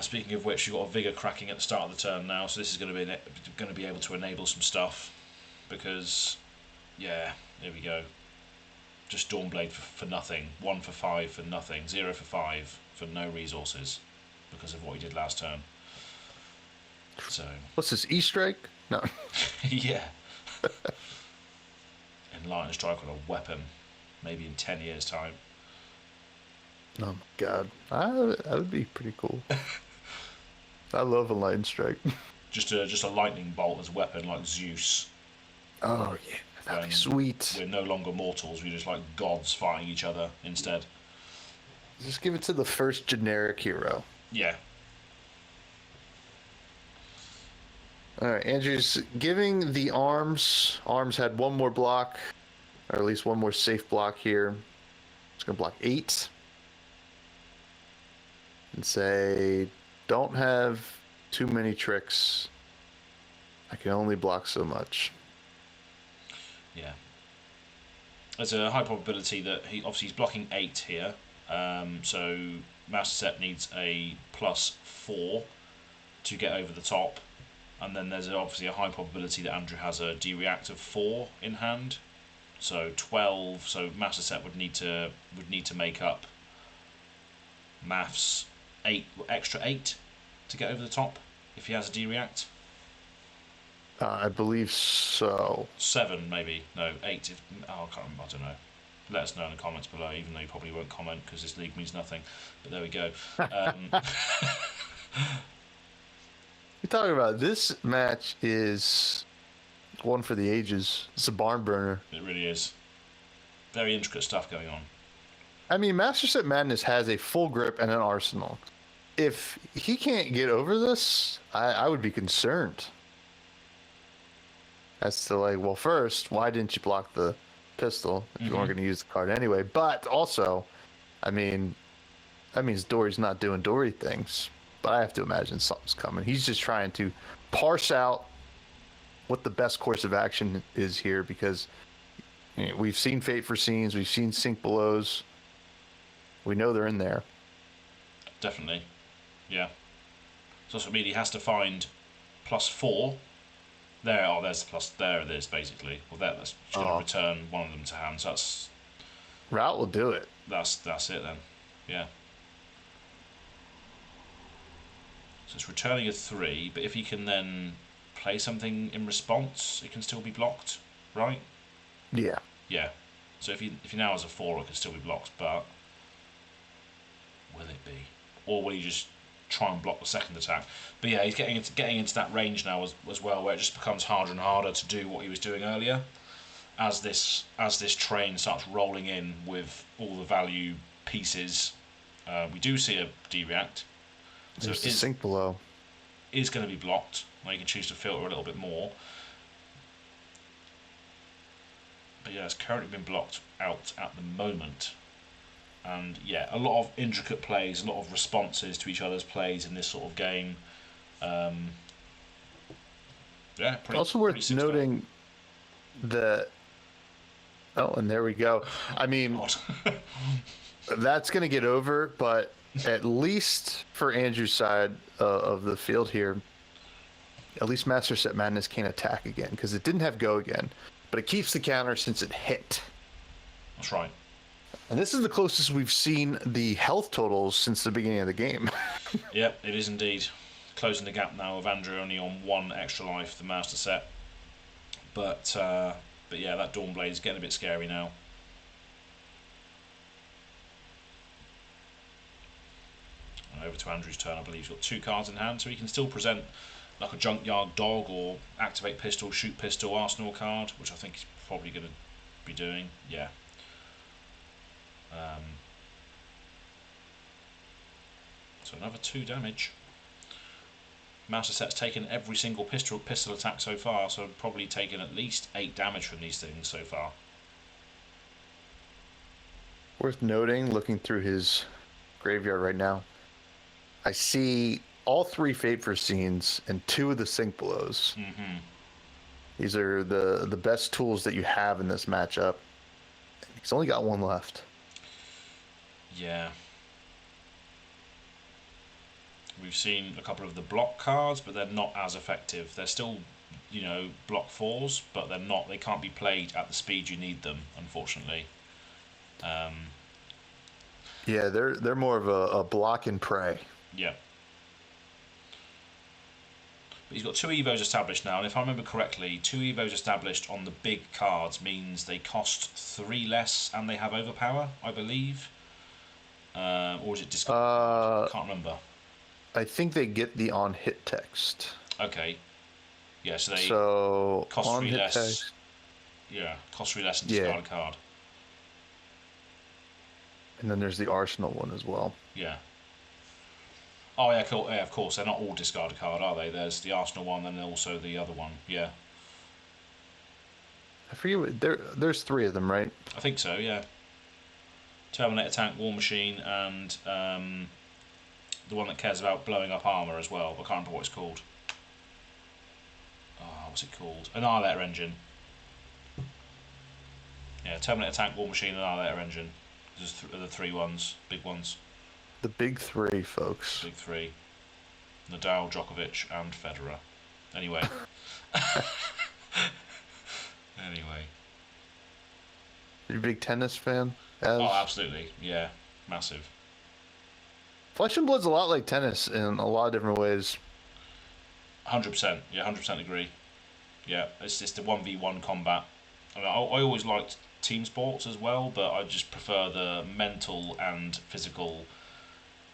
Speaking of which, you've got a vigor cracking at the start of the turn now, so this is going to be able to enable some stuff. Because, yeah, here we go. Just Dawnblade for nothing. 1 for 5 for nothing. 0 for 5 for no resources because of what he did last turn. So. What's this, E-Strike? No. Yeah. Enlightened Strike on a weapon. Maybe in 10 years' time. Oh my god. That would be pretty cool. I love a Enlightened Strike. Just a lightning bolt as a weapon like Zeus. Oh yeah. That'd be sweet. We're no longer mortals, we're just like gods fighting each other instead. Just give it to the first generic hero. Yeah. Alright, Andrew's giving the arms. Arms had 1 more block, or at least 1 more safe block here. It's going to block 8. And say, don't have too many tricks. I can only block so much. Yeah. There's a high probability that he's blocking 8 here. So Master Set needs a +4 to get over the top. And then there's obviously a high probability that Andrew has a D-React of 4 in hand. So 12, so Master Set would need to make up maths 8 extra 8 to get over the top if he has a D-React. I believe so. 7 maybe. No, 8 if, I can't remember, I don't know. Let us know in the comments below, even though you probably won't comment because this league means nothing. But there we go. You're talking about this match is one for the ages. It's a barn burner. It really is. Very intricate stuff going on. I mean, Master Set Madness has a full grip and an arsenal. If he can't get over this, I would be concerned. As to like, well, first, why didn't you block the pistol if you weren't going to use the card anyway? But also, I mean, that means Dory's not doing Dory things. But I have to imagine something's coming. He's just trying to parse out what the best course of action is here because we've seen Fate for Scenes, we've seen Sink Belows. We know they're in there. Definitely. Yeah. So that's what I mean. He has to find +4. There's the plus. There it is, basically. Well, that's going to return one of them to hand. So that's. Route will do it. That's it then. Yeah. So it's returning a 3, but if he can then play something in response, it can still be blocked, right? Yeah. Yeah. So if he now has a 4, it can still be blocked, but will it be? Or will he just try and block the second attack? But yeah, he's getting into that range now as well, where it just becomes harder and harder to do what he was doing earlier. As this train starts rolling in with all the value pieces, we do see a D-React. So There's the Sink Below. Is going to be blocked. Now you can choose to filter a little bit more. But yeah, it's currently been blocked out at the moment. And yeah, a lot of intricate plays, a lot of responses to each other's plays in this sort of game. Um, yeah, Also pretty worth six-star. noting that. Oh, and there we go. I mean, God. that's going to get over, but at least for Andrew's side of the field here, at least Master Set Madness can't attack again because it didn't have go again, but it keeps the counter since it hit. That's right. And this is the closest we've seen the health totals since the beginning of the game. Yep, it is indeed. Closing the gap now with Andrew only on 1 extra life, the Master Set. But yeah, that Dawnblade is getting a bit scary now. And over to Andrew's turn, I believe. He's got 2 cards in hand, so he can still present like a Junkyard Dog or Activate Pistol, Shoot Pistol, Arsenal card, which I think he's probably going to be doing. Yeah. So another 2 damage. Master Set's taken every single pistol attack so far, so probably taken at least 8 damage from these things so far. Worth noting, looking through his graveyard right now, I see all 3 Fate for scenes and 2 of the Sink Blows. Mm-hmm. These are the best tools that you have in this matchup. He's only got 1 left. Yeah. We've seen a couple of the block cards, but they're not as effective. They're still, block 4s, but they're not. They can't be played at the speed you need them, unfortunately. Yeah, they're more of a block and pray. Yeah. But he's got 2 Evos established now, and if I remember correctly, 2 Evos established on the big cards means they cost 3 less and they have overpower, I believe. Or is it discard? I can't remember. I think they get the on hit text. Okay. Yeah, so they cost on 3 hit less. text. Yeah, cost 3 less and discard a card. And then there's the Arsenal one as well. Yeah. Oh yeah, cool. Yeah, of course. They're not all discard a card, are they? There's the Arsenal one and also the other one. Yeah. I forget there's 3 of them, right? I think so, yeah. Terminator Tank, War Machine, and the one that cares about blowing up armour as well. But I can't remember what it's called. Oh, what's it called? Annihilator Engine. Yeah, Terminator Tank, War Machine, and Annihilator Engine. Those are the 3 ones, big ones. The big 3, folks. Big 3. Nadal, Djokovic, and Federer. Anyway. Anyway. Are you a big tennis fan? Oh, absolutely. Yeah, massive. Flesh and Blood's a lot like tennis in a lot of different ways. 100%. Yeah, 100% agree. Yeah, it's just the 1v1 combat. I mean, I always liked team sports as well, but I just prefer the mental and physical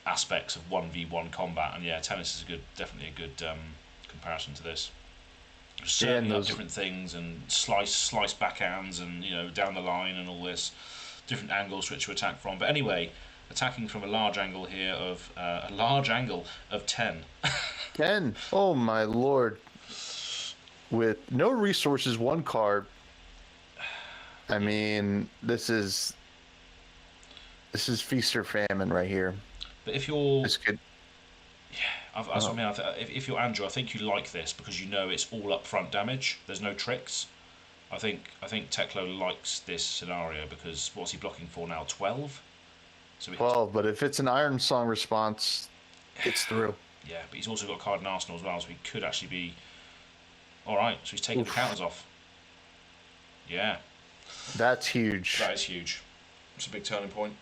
aspects of 1v1 combat. And yeah, tennis is definitely a good comparison to this. Certainly have different things and slice backhands and down the line and all this, different angles for it to attack from. But anyway, attacking from a large angle here of 10. 10. Oh my lord! With no resources, 1 card. I mean, this is feast or famine right here. But if you're, this could. Yeah, that's what I mean. If you're Andrew, I think you like this because it's all upfront damage. There's no tricks. I think Teklo likes this scenario because what's he blocking for now? 12. So 12, but if it's an Iron Song response, it's through. Yeah, but he's also got a card in Arsenal as well, so he could actually be all right. So he's taking the counters off. Yeah, that's huge. That is huge. It's a big turning point.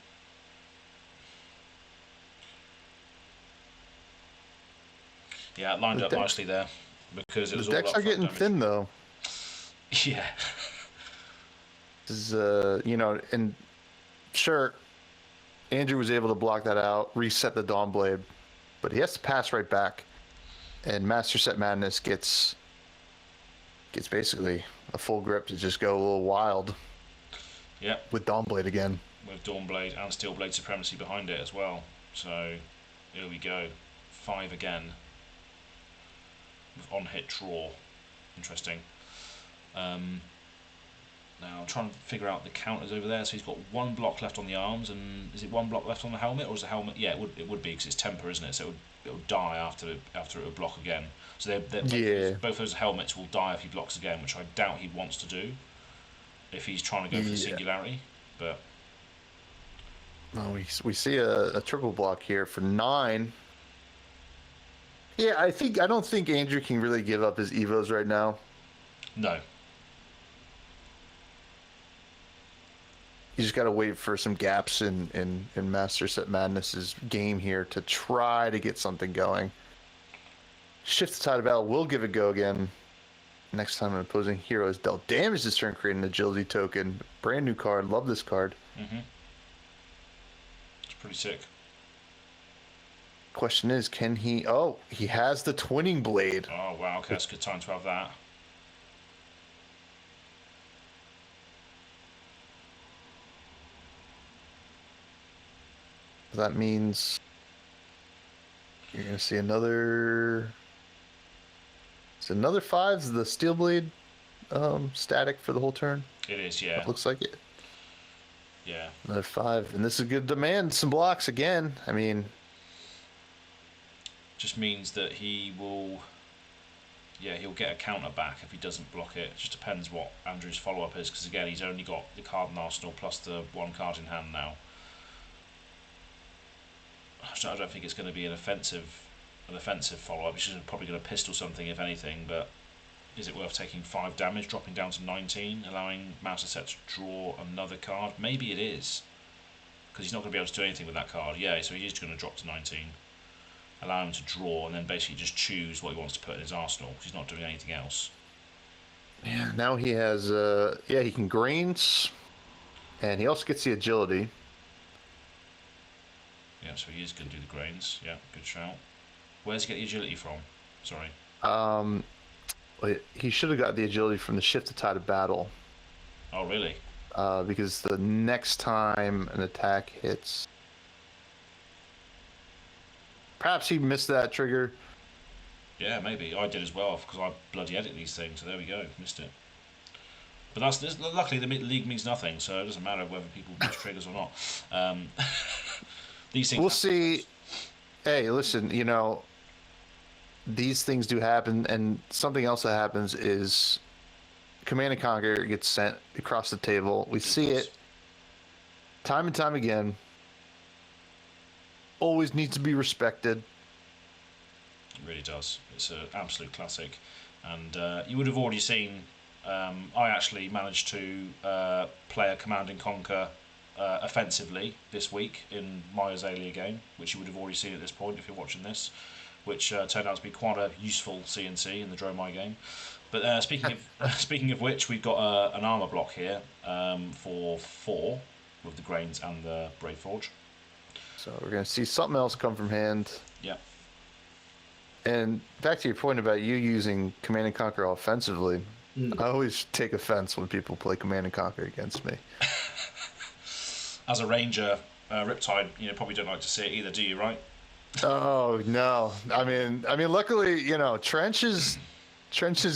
Yeah, it lined up nicely there because it was all the decks are getting thin though. Yeah. This is and sure, Andrew was able to block that out, reset the Dawnblade, but he has to pass right back, and Master Set Madness gets basically a full grip to just go a little wild. Yep. With Dawnblade again. With Dawnblade and Steelblade Supremacy behind it as well. So here we go. 5 again. With on hit draw. Interesting. Now I'm trying to figure out the counters over there. So he's got 1 block left on the arms, and is it 1 block left on the helmet, or is the helmet? Yeah, it would be because it's temper, isn't it? So it would die after it would block again. So Yeah, both those helmets will die if he blocks again, which I doubt he wants to do if he's trying to go for the yeah. singularity. But Well, we see a triple block here for 9. Yeah, I don't think Andrew can really give up his Evos right now. no, You just got to wait for some gaps in Master Set Madness's game here to try to get something going. Shift the Tide of Battle will give it a go again. Next time an opposing hero is dealt damage this turn, create an agility token. Brand new card. Love this card. it's pretty sick. Question is, can he... Oh, he has the Twinning Blade. Oh wow, okay, that's a good time to have that. That means you're going to see another... It's another 5's the Steel Blade static for the whole turn. It is, yeah. It looks like it. Yeah. Another 5. And this is good demand. Some blocks again. I mean... Just means that he will... Yeah, he'll get a counter back if he doesn't block it. It just depends what Andrew's follow-up is, because again, he's only got the card in Arsenal plus the 1 card in hand now. I don't think it's going to be an offensive follow-up. He's probably going to pistol something, if anything, but is it worth taking 5 damage, dropping down to 19, allowing Master Set to draw another card? Maybe it is, because he's not going to be able to do anything with that card. Yeah, so he is going to drop to 19. Allow him to draw, and then basically just choose what he wants to put in his arsenal, because he's not doing anything else. Yeah, now he has... he can Grains, and he also gets the Agility. Yeah, so he is going to do the grains. Yeah, good shout. Where's he get the agility from? Sorry. He should have got the Agility from the Shift the Tide of Battle. Oh, really? Because the next time an attack hits... Perhaps he missed that trigger. Yeah, maybe. I did as well, because I bloody edit these things, so there we go. Missed it. But luckily the league means nothing, so it doesn't matter whether people miss triggers or not. These things... We'll see. Hey, listen, these things do happen, and something else that happens is Command and Conquer gets sent across the table. We see it time and time again. Always needs to be respected. It really does. It's an absolute classic. And you would have already seen, I actually managed to play a Command and Conquer offensively this week in my Azalea game, which you would have already seen at this point if you're watching this, which turned out to be quite a useful CNC in the Dromai game. But speaking of which, we've got an armor block here for 4 with the Grains and the Brave Forge. So we're going to see something else come from hand. Yeah. And back to your point about you using Command and Conquer offensively, I always take offense when people play Command and Conquer against me. As a ranger, Riptide, probably don't like to see it either, do you? Right? Oh no! I mean, luckily, Trench is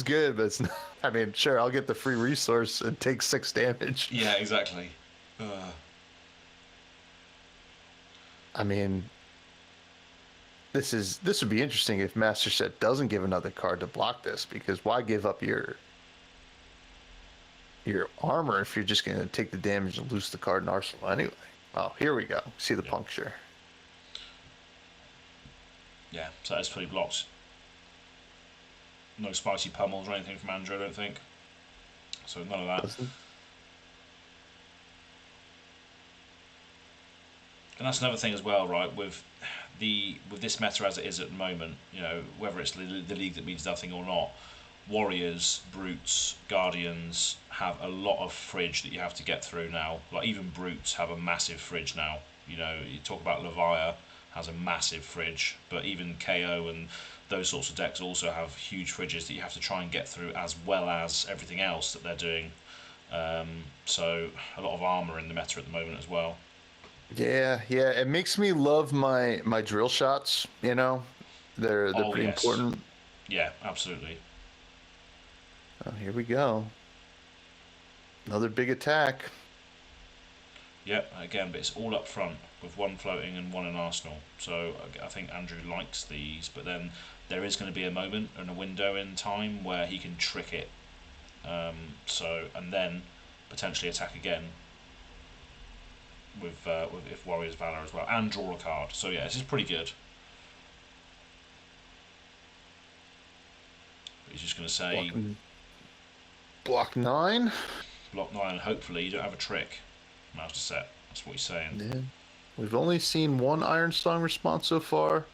good, but it's not, I mean, sure, I'll get the free resource and take 6 damage. Yeah, exactly. I mean, this would be interesting if Master Set doesn't give another card to block this, because why give up your armor if you're just going to take the damage and lose the card in Arsenal anyway? Oh, here we go. See the puncture. Yeah, so that's fully blocked. No spicy pummels or anything from Andrew, I don't think. So none of that. And that's another thing as well, right? With this meta as it is at the moment, whether it's the league that means nothing or not, warriors, brutes, guardians have a lot of fridge that you have to get through now. Like even brutes have a massive fridge now. You talk about Leviah has a massive fridge, but even KO and those sorts of decks also have huge fridges that you have to try and get through, as well as everything else that they're doing. So a lot of armor in the meta at the moment as well. Yeah, it makes me love my drill shots. They're pretty important. Yeah, absolutely. Oh, here we go. Another big attack. Yep, again, but it's all up front with one floating and one in arsenal. So I think Andrew likes these, but then there is going to be a moment and a window in time where he can trick it. And then potentially attack again with if Warrior's Valor as well, and draw a card. So yeah, this is pretty good. But he's just going to say block 9. Block 9. Hopefully you don't have a trick. Master set. That's what he's saying. Yeah. We've only seen one Iron Song response so far.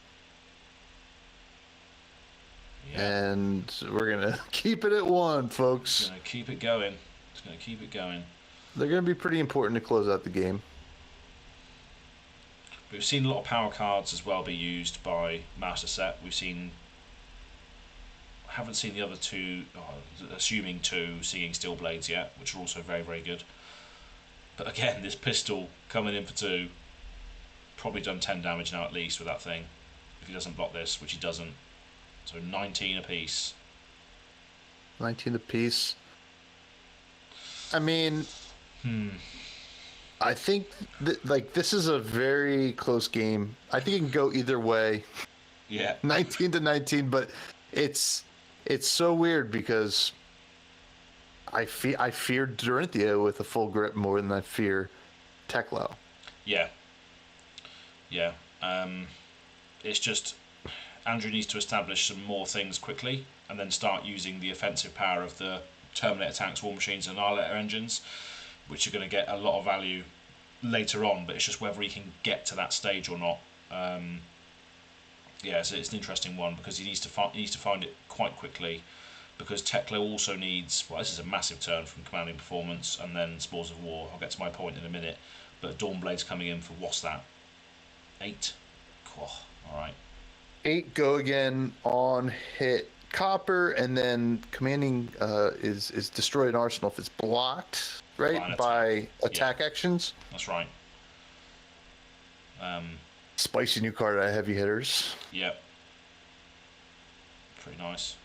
Yeah. And we're going to keep it at 1, folks. It's going to keep it going. It's going to keep it going. They're going to be pretty important to close out the game. We've seen a lot of power cards as well be used by Master Set. Haven't seen the other two, assuming 2 Singing Steel Blades yet, which are also very, very good. But again, this pistol coming in for 2, probably done 10 damage now at least with that thing. If he doesn't block this, which he doesn't. So 19 apiece. 19 apiece. I mean, I think this is a very close game. I think it can go either way. Yeah. 19-19, but it's so weird because I fear Dorinthea with a full grip more than I fear Teklo. Yeah. Yeah. It's just Andrew needs to establish some more things quickly and then start using the offensive power of the Terminator tanks, war machines, and Annihilator engines, which are going to get a lot of value later on. But it's just whether he can get to that stage or not. Yeah, so it's an interesting one because he needs to find it quite quickly. Because Teklo also needs, well, this is a massive turn from commanding performance and then Spores of War. I'll get to my point in a minute. But Dawnblade's coming in for what's that? 8? Cool. Alright. 8 go again on hit copper, and then commanding is destroy an arsenal if it's blocked, right? By attack actions. That's right. Spicy new card out of heavy hitters. Yep. Pretty nice.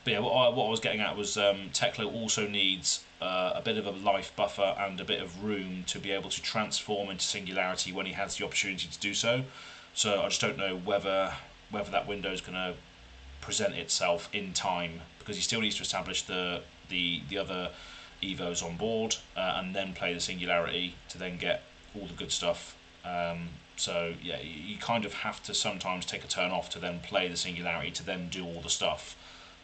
But yeah, what I was getting at was Teklo also needs a bit of a life buffer and a bit of room to be able to transform into Singularity when he has the opportunity to do so. So I just don't know whether that window is going to present itself in time, because he still needs to establish the other Evos on board and then play the Singularity to then get all the good stuff. So yeah, you kind of have to sometimes take a turn off to then play the Singularity to then do all the stuff.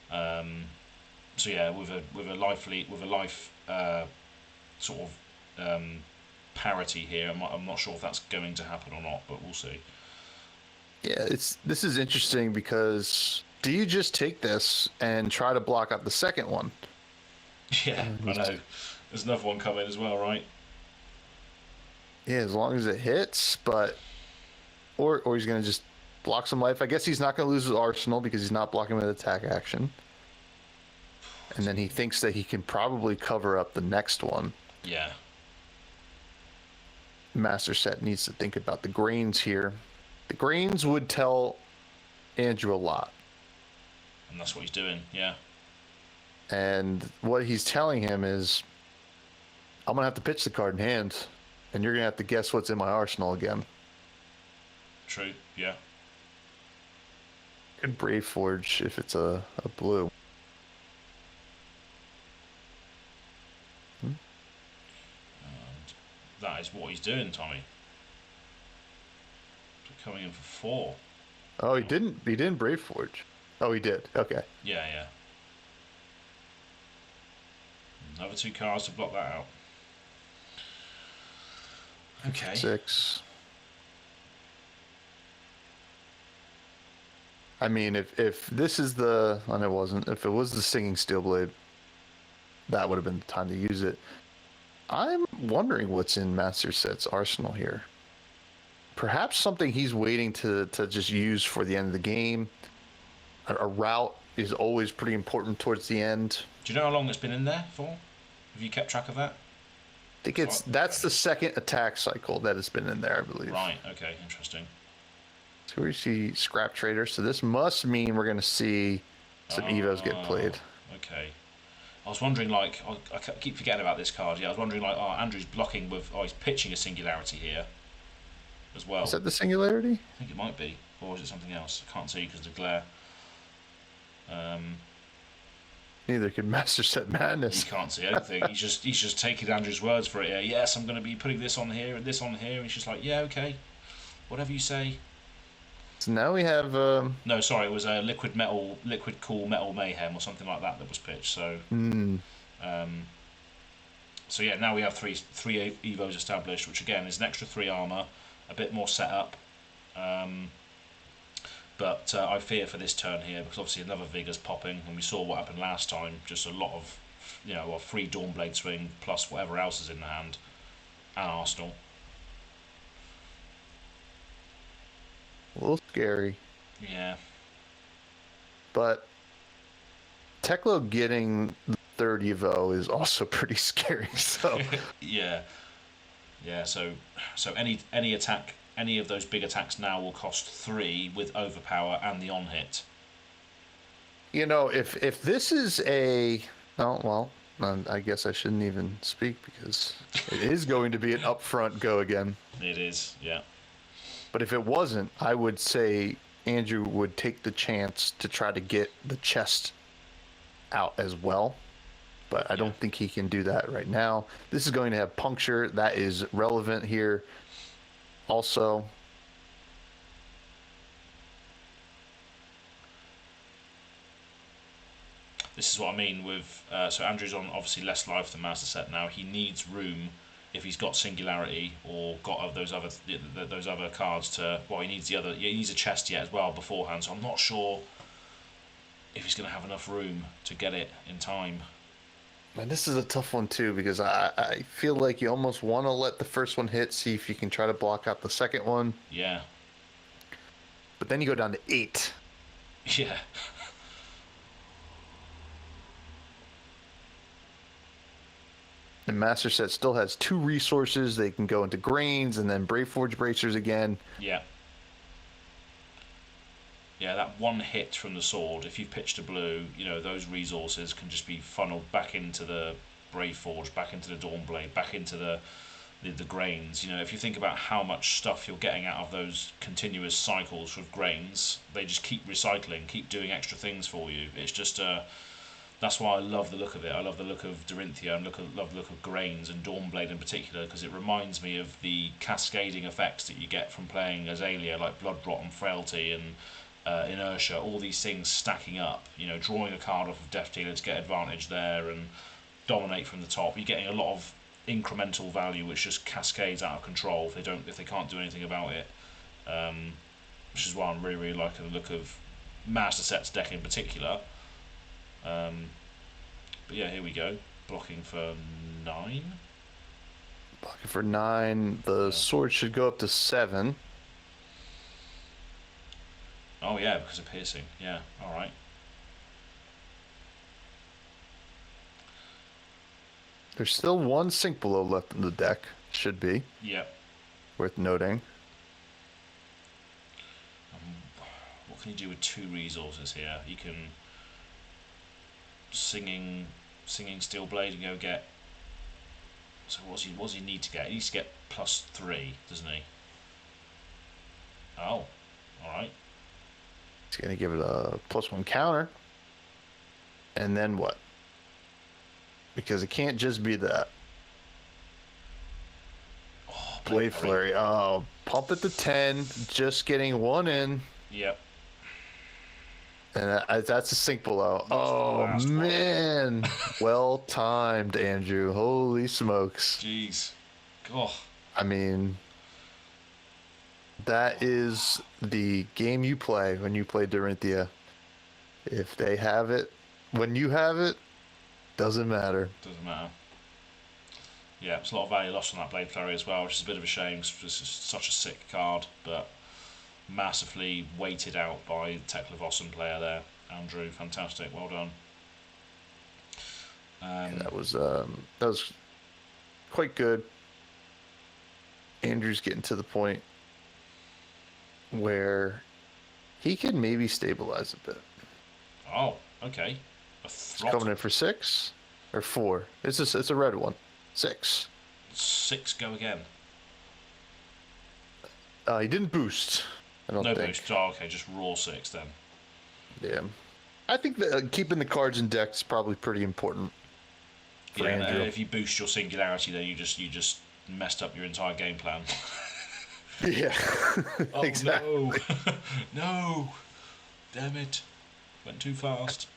So yeah, with a life sort of parity here, I'm not sure if that's going to happen or not, but we'll see. Yeah, this is interesting because do you just take this and try to block out the second one? Yeah, I know. There's another one coming as well, right? Yeah, as long as it hits, but or he's gonna just block some life. I guess he's not gonna lose his arsenal because he's not blocking with attack action. And then he thinks that he can probably cover up the next one. Yeah. Master Set needs to think about the grains here. The grains would tell Andrew a lot. And that's what he's doing, yeah. And what he's telling him is, I'm going to have to pitch the card in hand, and you're going to have to guess what's in my arsenal again. True, yeah. Could Brave Forge if it's a blue. And that is what he's doing, Tommy. Coming in for 4. Oh, he didn't Brave Forge. Oh, he did. Okay. Yeah. Another 2 cards to block that out. Okay. 6. I mean, if this is the, and it wasn't, if it was the Singing Steel Blade, that would have been the time to use it. I'm wondering what's in Master Set's arsenal here. Perhaps something he's waiting to just use for the end of the game. A route is always pretty important towards the end. Do you know how long it's been in there for? Have you kept track of that? I think that's the second attack cycle that has been in there, I believe. Right, okay, interesting. So we see Scrap Trader. So this must mean we're going to see some Evos get played. Okay. I was wondering, like, I keep forgetting about this card. Yeah, I was wondering, like, oh, Andrew's blocking with, oh, he's pitching a singularity here as Is well. that the singularity? I think it might be, or is it something else? I can't see because of the glare. Neither could Master Set He Madness. can't see anything. He's just taking Andrew's words for it. Yeah, yes, I'm going to be putting this on here and this on here. And he's just like, yeah, okay, whatever you say. So now we have. No, sorry, it was a liquid cool metal mayhem or something like that was pitched. So, Mm, so yeah, now we have three evos established, which again is an extra 3 armor, a bit more setup. But I fear for this turn here because obviously another Vigor's popping, and we saw what happened last time. Just a lot of, a free Dawnblade swing plus whatever else is in the hand, and Arsenal. a little scary, Yeah, but Teklo getting the third Evo is also pretty scary. So yeah, yeah. So any attack, any of those big attacks now will cost 3 with overpower and the on hit. if this is a I guess I shouldn't even speak because it is going to be an upfront go again. It is, yeah. But if it wasn't, I would say Andrew would take the chance to try to get the chest out as well. But I don't think he can do that right now. This is going to have puncture. That is relevant here. Also, This is what I mean with. So Andrew's on obviously less life than Master Set now. He needs room if he's got Singularity or got those other cards to. Well, he needs He needs a chest yet as well beforehand. So I'm not sure if he's going to have enough room to get it in time. and this is a tough one too because I feel like you almost want to let the first one hit, see if you can try to block out the second one. Yeah. But then you go down to 8. Yeah. And Master Set still has 2 resources. They can go into grains and then Brave Forge Bracers again. Yeah. Yeah, that one hit from the sword, if you've pitched a blue, those resources can just be funneled back into the Brave Forge, back into the Dawnblade, back into the grains. If you think about how much stuff you're getting out of those continuous cycles with grains, they just keep recycling, keep doing extra things for you. It's just that's why I love the look of it. I love the look of Dorinthea and love the look of grains and Dawnblade in particular because it reminds me of the cascading effects that you get from playing Azalea, like Blood Rot and Frailty and Inertia, all these things stacking up, drawing a card off of Death Dealer to get advantage there and dominate from the top. You're getting a lot of incremental value which just cascades out of control if they can't do anything about it. Which is why I'm really, really liking the look of Master Set's deck in particular. But yeah, here we go. Blocking for 9. Blocking for 9. The sword should go up to 7. Oh yeah, because of piercing. Yeah, alright. There's still 1 Sink Below left in the deck. Should be. Yep. Worth noting. What can you do with 2 resources here? You can singing Steel Blade and go get. So what does he need to get? He needs to get +3, doesn't he? Oh, alright. He's going to give it a +1 counter. And then what? Because it can't just be that. Oh, Blade Flurry. Oh, pump it to 10. Just getting 1 in. Yep. And that's a Sink Below. Oh, man. Well timed, Andrew. Holy smokes. Jeez. Oh. I mean, that is the game you play when you play Dorinthea. If they have it, when you have it, doesn't matter. Doesn't matter. Yeah, it's a lot of value lost on that Blade Flurry as well, which is a bit of a shame because it's such a sick card, but massively weighted out by the Teklovossen player there. Andrew, fantastic, well done. That was quite good. Andrew's getting to the point where he can maybe stabilize a bit. Oh, okay. He's coming in for 6. or 4. It's a red one. 6. 6, go again. He didn't boost. I don't No think. boost. Oh, okay, just raw 6 then. Yeah. I think that keeping the cards in deck is probably pretty important. For Andrew. If you boost your singularity, then you just messed up your entire game plan. Yeah. Oh exactly. no! No! Damn it! Went too fast.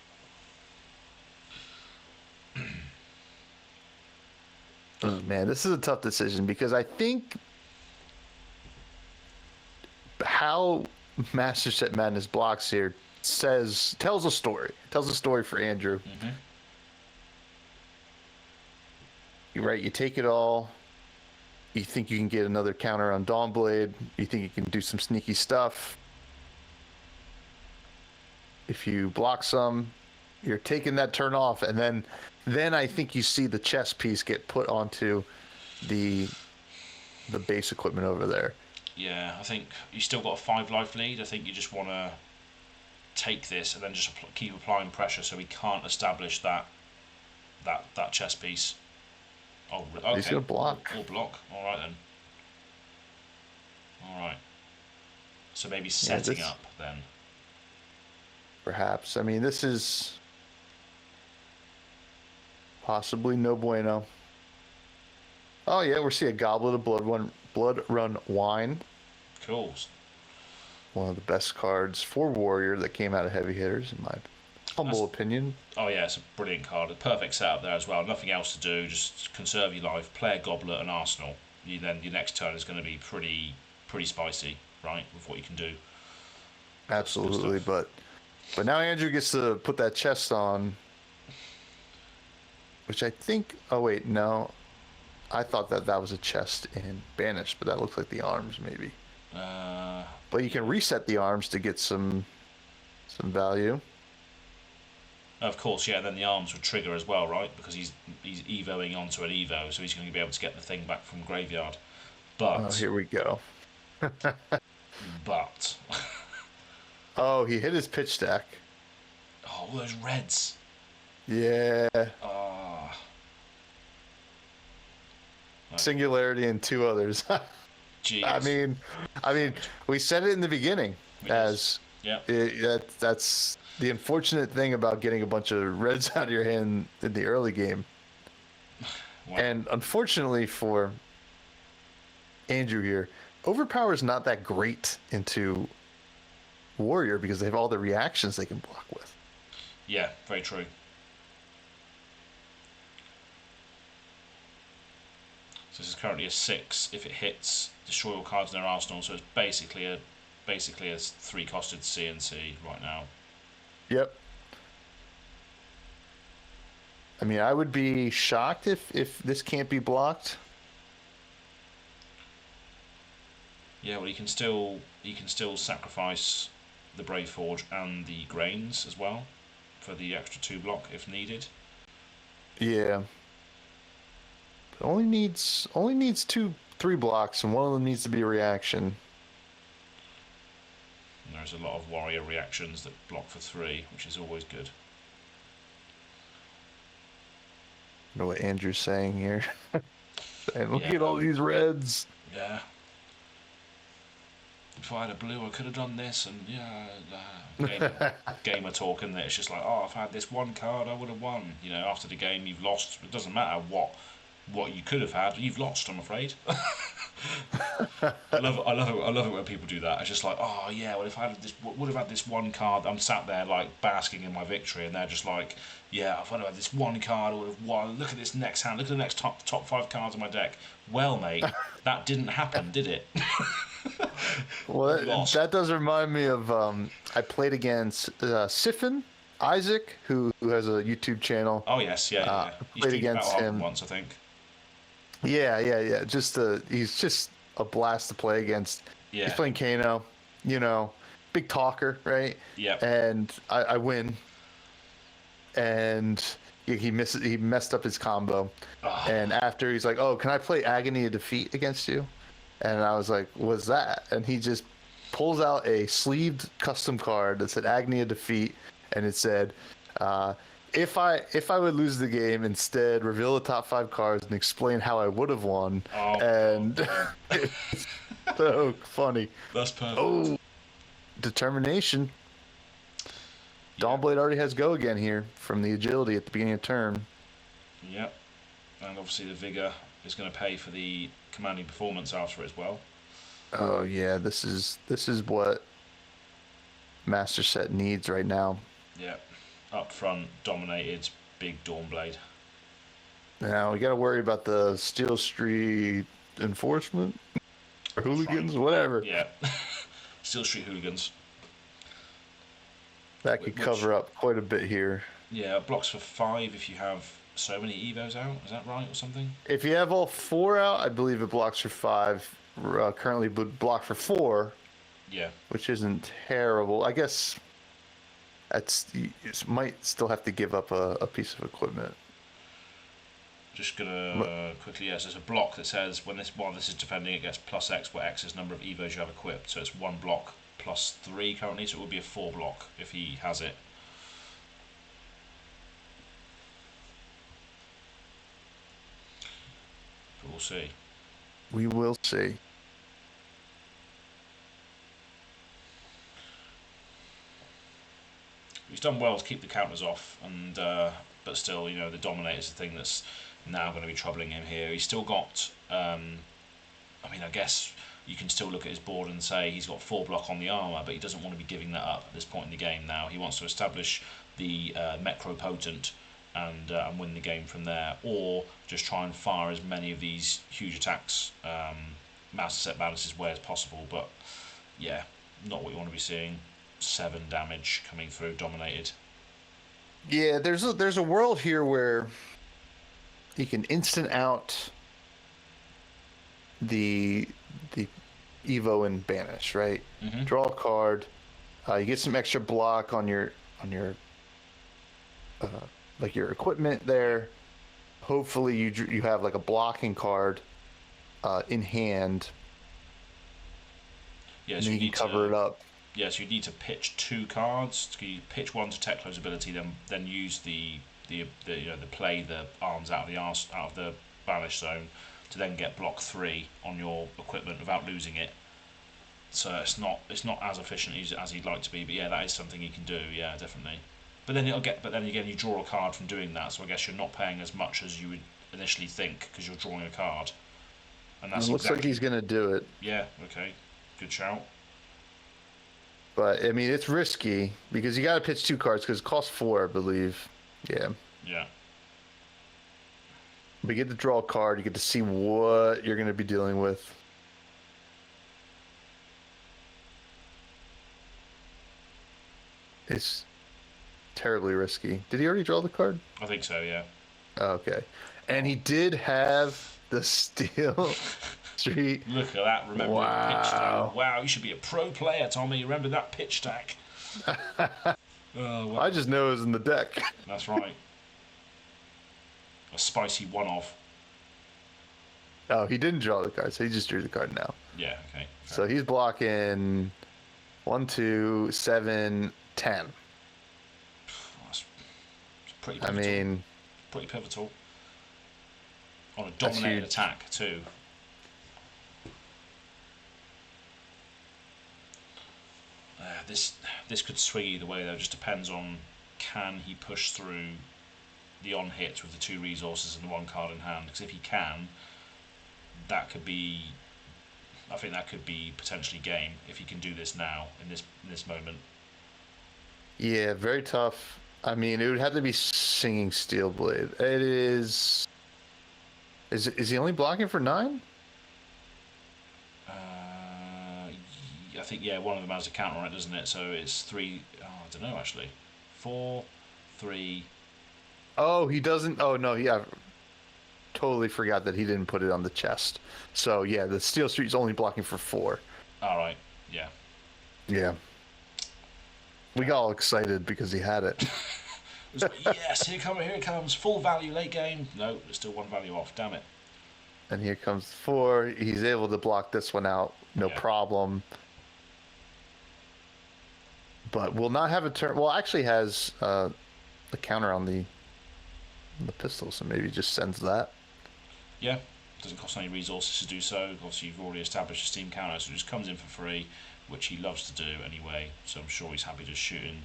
Oh, man, this is a tough decision because I think how Master Set Madness blocks here tells a story. It tells a story for Andrew. Mm-hmm. You're right. You take it all. You think you can get another counter on Dawnblade. You think you can do some sneaky stuff. If you block some, you're taking that turn off, and then I think you see the chess piece get put onto the base equipment over there. Yeah, I think you still got a 5 life lead. I think you just want to take this and then just keep applying pressure so he can't establish that chess piece. Oh, okay. He's gonna block. Or block. All right then. All right. So maybe setting up then. Perhaps. I mean, this is possibly no bueno. Oh yeah, we're seeing a Goblet of Blood Run Wine. Cool. One of the best cards for Warrior that came out of Heavy Hitters, in my humble opinion. Oh yeah, it's a brilliant card. A perfect setup there as well. Nothing else to do. Just conserve your life, play a Goblet and Arsenal. Then your next turn is going to be pretty spicy, right? With what you can do. Absolutely, but now Andrew gets to put that chest on, which I think. Oh wait, no. I thought that was a chest in Banished, but that looks like the arms maybe. But you can reset the arms to get some value. Of course, yeah. And then the arms would trigger as well, right? Because he's evoing onto an evo, so he's going to be able to get the thing back from graveyard. But here we go. But oh, he hit his pitch deck. Oh, all those reds. Yeah. Oh. Singularity and 2 others. Jeez. I mean, we said it in the beginning that's the unfortunate thing about getting a bunch of reds out of your hand in the early game. Wow. And unfortunately for Andrew here, Overpower is not that great into Warrior because they have all the reactions they can block with. Yeah, very true. So this is currently a 6. If it hits, destroy all cards in their arsenal. So it's basically a 3-costed CNC right now. Yep. I mean, I would be shocked if this can't be blocked. Yeah, well, you can still sacrifice the Brave Forge and the Grains as well for the extra 2 block if needed. Yeah. But only needs 3 blocks, and one of them needs to be a reaction. And there's a lot of warrior reactions that block for 3, which is always good. I know what Andrew's saying here. And look at all these reds. Yeah. If I had a blue, I could have done this, and gamer talk, and it's just like, oh, if I had this one card, I would have won. You know, after the game, you've lost. It doesn't matter what you could have had, you've lost. I'm afraid. I love it when people do that. It's just like, oh yeah, well if I would have had this one card, I'm sat there like basking in my victory, and they're just like, yeah, if I'd have had this one card, I would have won. Look at this next hand. Look at the next top 5 cards in my deck. Well, mate, that didn't happen, did it? Well, that does remind me of I played against Siphon Isaac, who has a YouTube channel. Oh yes, yeah. Played against him once, I think. Yeah. He's just a blast to play against. Yeah. He's playing Kano, big talker, right? Yeah. And I win. And he messed up his combo. Oh. And after he's like, "Oh, can I play Agony of Defeat against you?" And I was like, "What's that?" And he just pulls out a sleeved custom card that said Agony of Defeat, and it said, if I would lose the game, instead reveal the top 5 cards and explain how I would have won. Oh, And it's so funny. that's perfect. Oh, determination. Yeah. Dawnblade already has go again here from the agility at the beginning of turn. Yep. And obviously the vigor is going to pay for the commanding performance after it as well. Oh yeah, this is what Master Set needs right now. Yep. Up front, dominated, big Dawnblade. Now we got to worry about the Steel Street enforcement or hooligans, whatever. Yeah. Steel Street hooligans. That could cover up quite a bit here. Yeah, it blocks for 5 if you have so many Evos out. Is that right or something? If you have all 4 out, I believe it blocks for 5. Currently block for 4. Yeah. Which isn't terrible. I guess you might still have to give up a piece of equipment. Just gonna quickly, yes, there's a block that says while this is defending, it gets plus X, where X is the number of Evos you have equipped. So it's 1 block plus 3 currently, so it would be a 4 block if he has it. But we'll see. We will see. He's done well to keep the counters off, and but still, the Dominator is the thing that's now going to be troubling him here. He's still got, I guess you can still look at his board and say he's got 4 block on the armour, but he doesn't want to be giving that up at this point in the game now. He wants to establish the mecropotent and win the game from there, or just try and fire as many of these huge attacks, Master Set Balance's way as possible, but yeah, not what you want to be seeing. 7 damage coming through, dominated. Yeah, there's a world here where he can instant out the Evo and banish, right? Mm-hmm. Draw a card, you get some extra block on your like your equipment there. Hopefully you have like a blocking card in hand. Yes, and you can cover it up. Yes, you need to pitch 2 cards. You pitch 1 to Teklo's ability, then use the play the arms out of the banish zone to then get block 3 on your equipment without losing it. So it's not as efficient as he'd like to be, but yeah, that is something he can do. Yeah, definitely. But then again you draw a card from doing that, so I guess you're not paying as much as you would initially think because you're drawing a card. And that's looks like he's gonna do it. Yeah. Okay. Good shout. But I mean, it's risky because you got to pitch 2 cards because it costs 4, I believe. Yeah. Yeah. But you get to draw a card. You get to see what you're going to be dealing with. It's terribly risky. Did he already draw the card? I think so. Yeah. Okay. And he did have the Steel Street. Look at that. Remember wow. The pitch stack. Wow, you should be a pro player, Tommy. Remember that pitch stack. Well. I just know it was in the deck. That's right. A spicy one-off. Oh, he didn't draw the card, so he just drew the card now. Yeah, okay. So he's blocking 1, 2, 7, 10. That's pretty pivotal. I mean... Pretty pivotal. On a dominated attack, too. This could swing either way, though. It just depends on can he push through the on hit with the 2 resources and the 1 card in hand. Because if he can, that could be... I think that could be potentially game if he can do this now in this moment. Yeah, very tough. I mean, it would have to be Singing Steelblade. It is. Is he only blocking for 9? I think one of them has a counter on it, doesn't it? So it's 3. Oh, I don't know actually. 4, 3. Oh, he doesn't. Oh no, yeah. Totally forgot that he didn't put it on the chest. So yeah, the Steel Street's only blocking for 4. All right. Yeah. Yeah. We got all excited because he had it. It was like, yes, here it comes, full value late game. No, there's still 1 value off. Damn it. And here comes 4. He's able to block this one out, no problem. But will not have a turn. Well, actually has the counter on the pistol, so maybe just sends that. Yeah, doesn't cost any resources to do so. Obviously, you've already established a steam counter, so it just comes in for free, which he loves to do anyway. So I'm sure he's happy to shoot in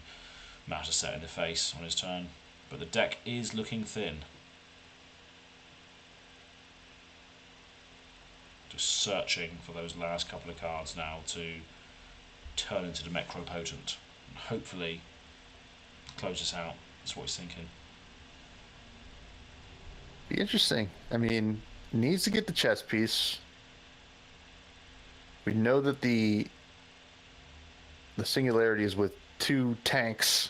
Master Set in the face on his turn. But the deck is looking thin. Just searching for those last couple of cards now to turn into the mecropotent and hopefully close us out. That's what he's thinking. Be interesting. I mean, needs to get the chess piece. We know that the singularity is with 2 tanks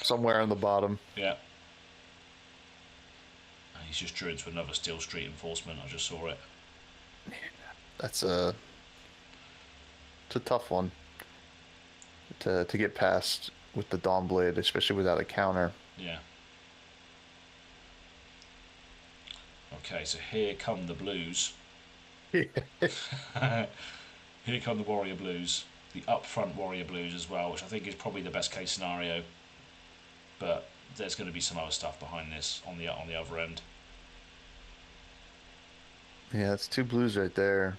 somewhere on the bottom. Yeah. And he's just drew into another Steel Street Enforcement. I just saw it. It's a tough one to get past with the Dawnblade, especially without a counter. Yeah. Okay, so here come the blues. Here come the Warrior Blues. The upfront Warrior Blues as well, which I think is probably the best case scenario. But there's going to be some other stuff behind this on the other end. Yeah, it's 2 blues right there.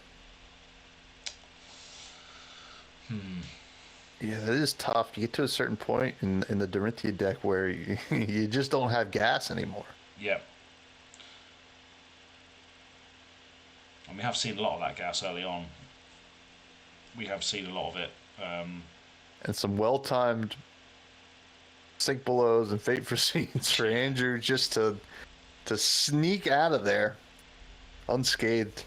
Yeah, that is tough. You get to a certain point in the Dorinthea deck where you just don't have gas anymore. Yeah. And we have seen a lot of that gas early on. We have seen a lot of it. And some well-timed sink belows and fate for scenes for Andrew just to sneak out of there unscathed.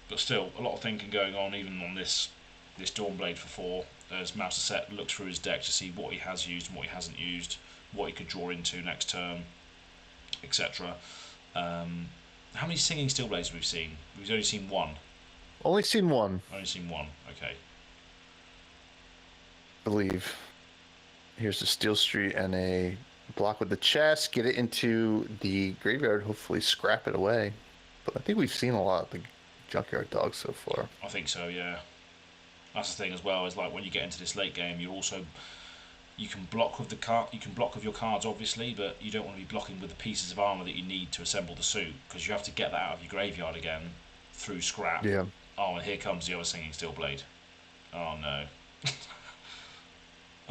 But still, a lot of thinking going on, even on this Dawnblade for 4. As Master Set looks through his deck to see what he has used and what he hasn't used, what he could draw into next turn, etc. How many singing Steelblades have we seen? We've only seen one. Only seen one. Only seen one. Okay. I believe. Here's the Steel Street and a block with the chest. Get it into the graveyard. Hopefully scrap it away. But I think we've seen a lot of the Junkyard Dogs so far. I think so, yeah. That's the thing as well, is like when you get into this late game, you can block with your cards obviously, but you don't want to be blocking with the pieces of armor that you need to assemble the suit, because you have to get that out of your graveyard again through scrap. Yeah. Oh, and here comes the other singing Steelblade. Oh no.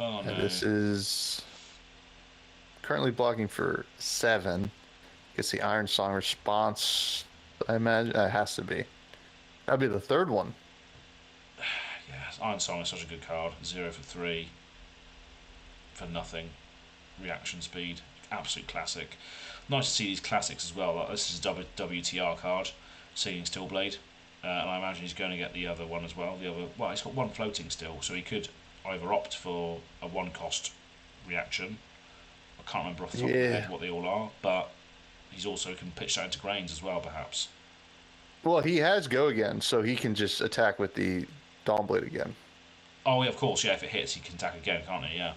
Oh no. This is currently blocking for 7. Gets the Iron Song response. I imagine it has to be. That'd be the 3rd one. Yeah, Iron Song is such a good card. 0 for 3. For nothing. Reaction speed. Absolute classic. Nice to see these classics as well. Like, this is a WTR card. Singing Steelblade. And I imagine he's going to get the other one as well. Well, he's got 1 floating still, so he could either opt for a 1-cost reaction. I can't remember off the top of my head what they all are, but he's also can pitch that into Grains as well, perhaps. Well, he has Go again, so he can just attack with the Dawnblade again. Oh, yeah, of course, yeah, if it hits, he can attack again, can't he? Yeah.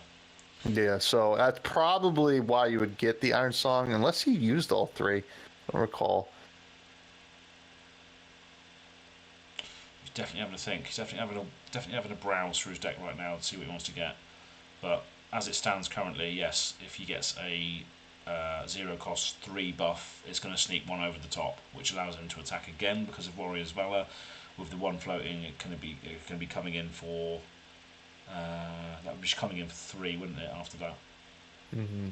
Yeah, so that's probably why you would get the Iron Song, unless he used all 3. I don't recall. He's definitely having a think. He's definitely having a browse through his deck right now to see what he wants to get. But as it stands currently, yes, if he gets a 0-cost 3 buff, it's going to sneak 1 over the top, which allows him to attack again because of Warrior's Valor. With the 1 floating, it can be coming in for that would be coming in for 3, wouldn't it? After that. Mm-hmm.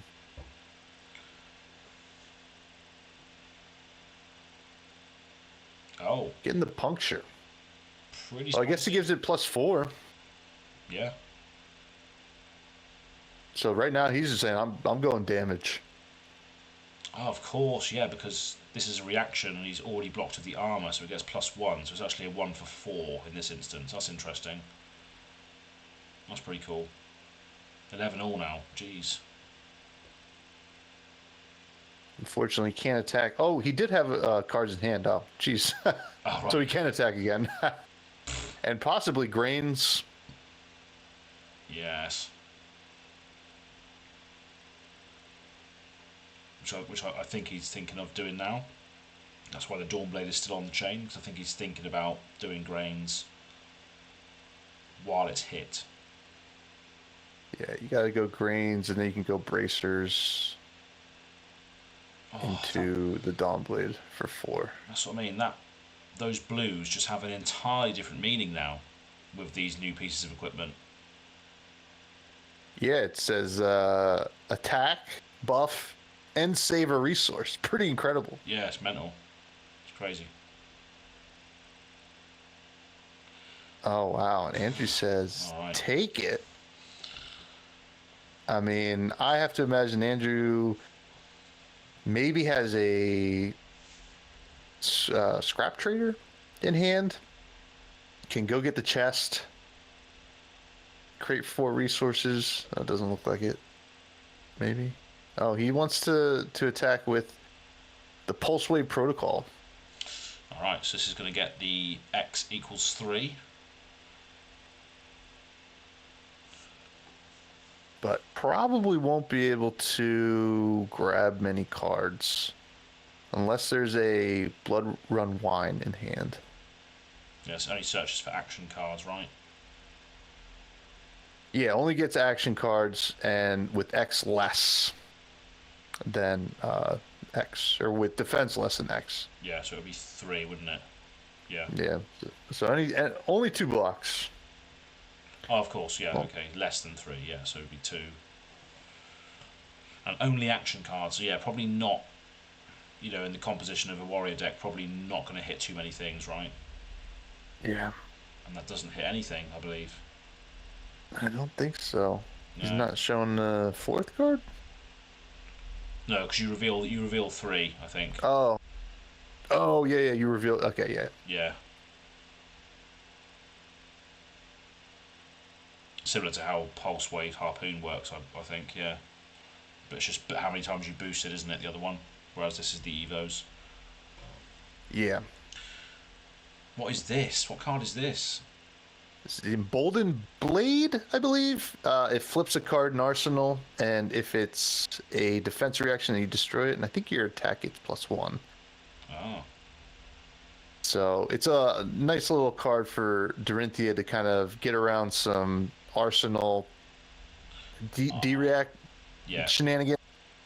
Oh, Getting the puncture. pretty. Well, I guess he gives it +4. Yeah. So right now he's just saying, I'm going damage. Oh, of course, yeah, because this is a reaction and he's already blocked with the armor, so he gets +1. So it's actually a 1 for 4 in this instance. That's interesting. That's pretty cool. 11 all now. Jeez. Unfortunately, can't attack. Oh, he did have cards in hand. Oh, jeez. Oh, right. So he can attack again. And possibly Grains. Yes. Which I think he's thinking of doing now. That's why the Dawnblade is still on the chain, because I think he's thinking about doing Grains while it's hit. Yeah, you got to go grains, and then you can go bracers Oh, into the Dawnblade for 4. that's what I mean. Those blues just have an entirely different meaning now with these new pieces of equipment. Yeah, it says attack, buff, and save a resource. Pretty incredible. Yeah, it's mental. It's crazy. Oh, wow. And Andrew says, All right. take it. I mean, I have to imagine Andrew maybe has a scrap trader in hand, can go get the chest, create 4 resources. That doesn't look like it. Maybe. Oh, he wants to attack with the pulse wave protocol. All right, so this is going to get the X equals 3. But probably won't be able to grab many cards unless there's a blood run wine in hand. Yes, only searches for action cards, right? Yeah, only gets action cards and with X less than X, or with defense less than X. Yeah, so it would be 3, wouldn't it? Yeah. Yeah. So only 2 blocks. Oh, of course, yeah, Well, okay. Less than 3, yeah, so it would be 2. And only action cards, so yeah, probably not, in the composition of a warrior deck, probably not going to hit too many things, right? Yeah. And that doesn't hit anything, I believe. I don't think so. He's No. not showing the 4th card? No, because you reveal 3, I think. Oh. Oh, yeah, you reveal. Okay, yeah. Yeah. Similar to how Pulse Wave Harpoon works, I think, yeah. But it's just how many times you boost it, isn't it, the other one? Whereas this is the Evos. Yeah. What is this? What card is this? It's the Emboldened Blade, I believe. It flips a card in Arsenal, and if it's a defense reaction, you destroy it, and I think your attack gets +1. Oh. So it's a nice little card for Dorinthea to kind of get around some Arsenal D-react shenanigans.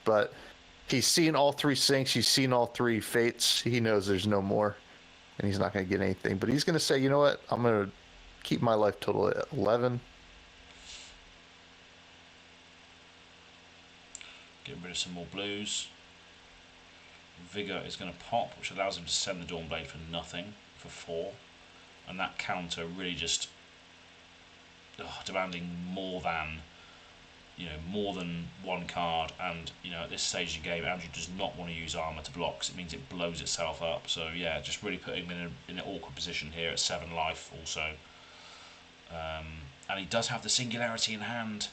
But he's seen all 3 sinks, he's seen all 3 fates, he knows there's no more, and he's not going to get anything. But he's going to say, you know what, I'm going to keep my life total at 11. Getting rid of some more blues. Vigor is going to pop, which allows him to send the Dawnblade for nothing, for 4. And that counter really just demanding more than 1 card. And, at this stage of the game, Andrew does not want to use armor to block, because it means it blows itself up. So, yeah, just really putting him in an awkward position here at 7 life also. And he does have the Singularity in hand.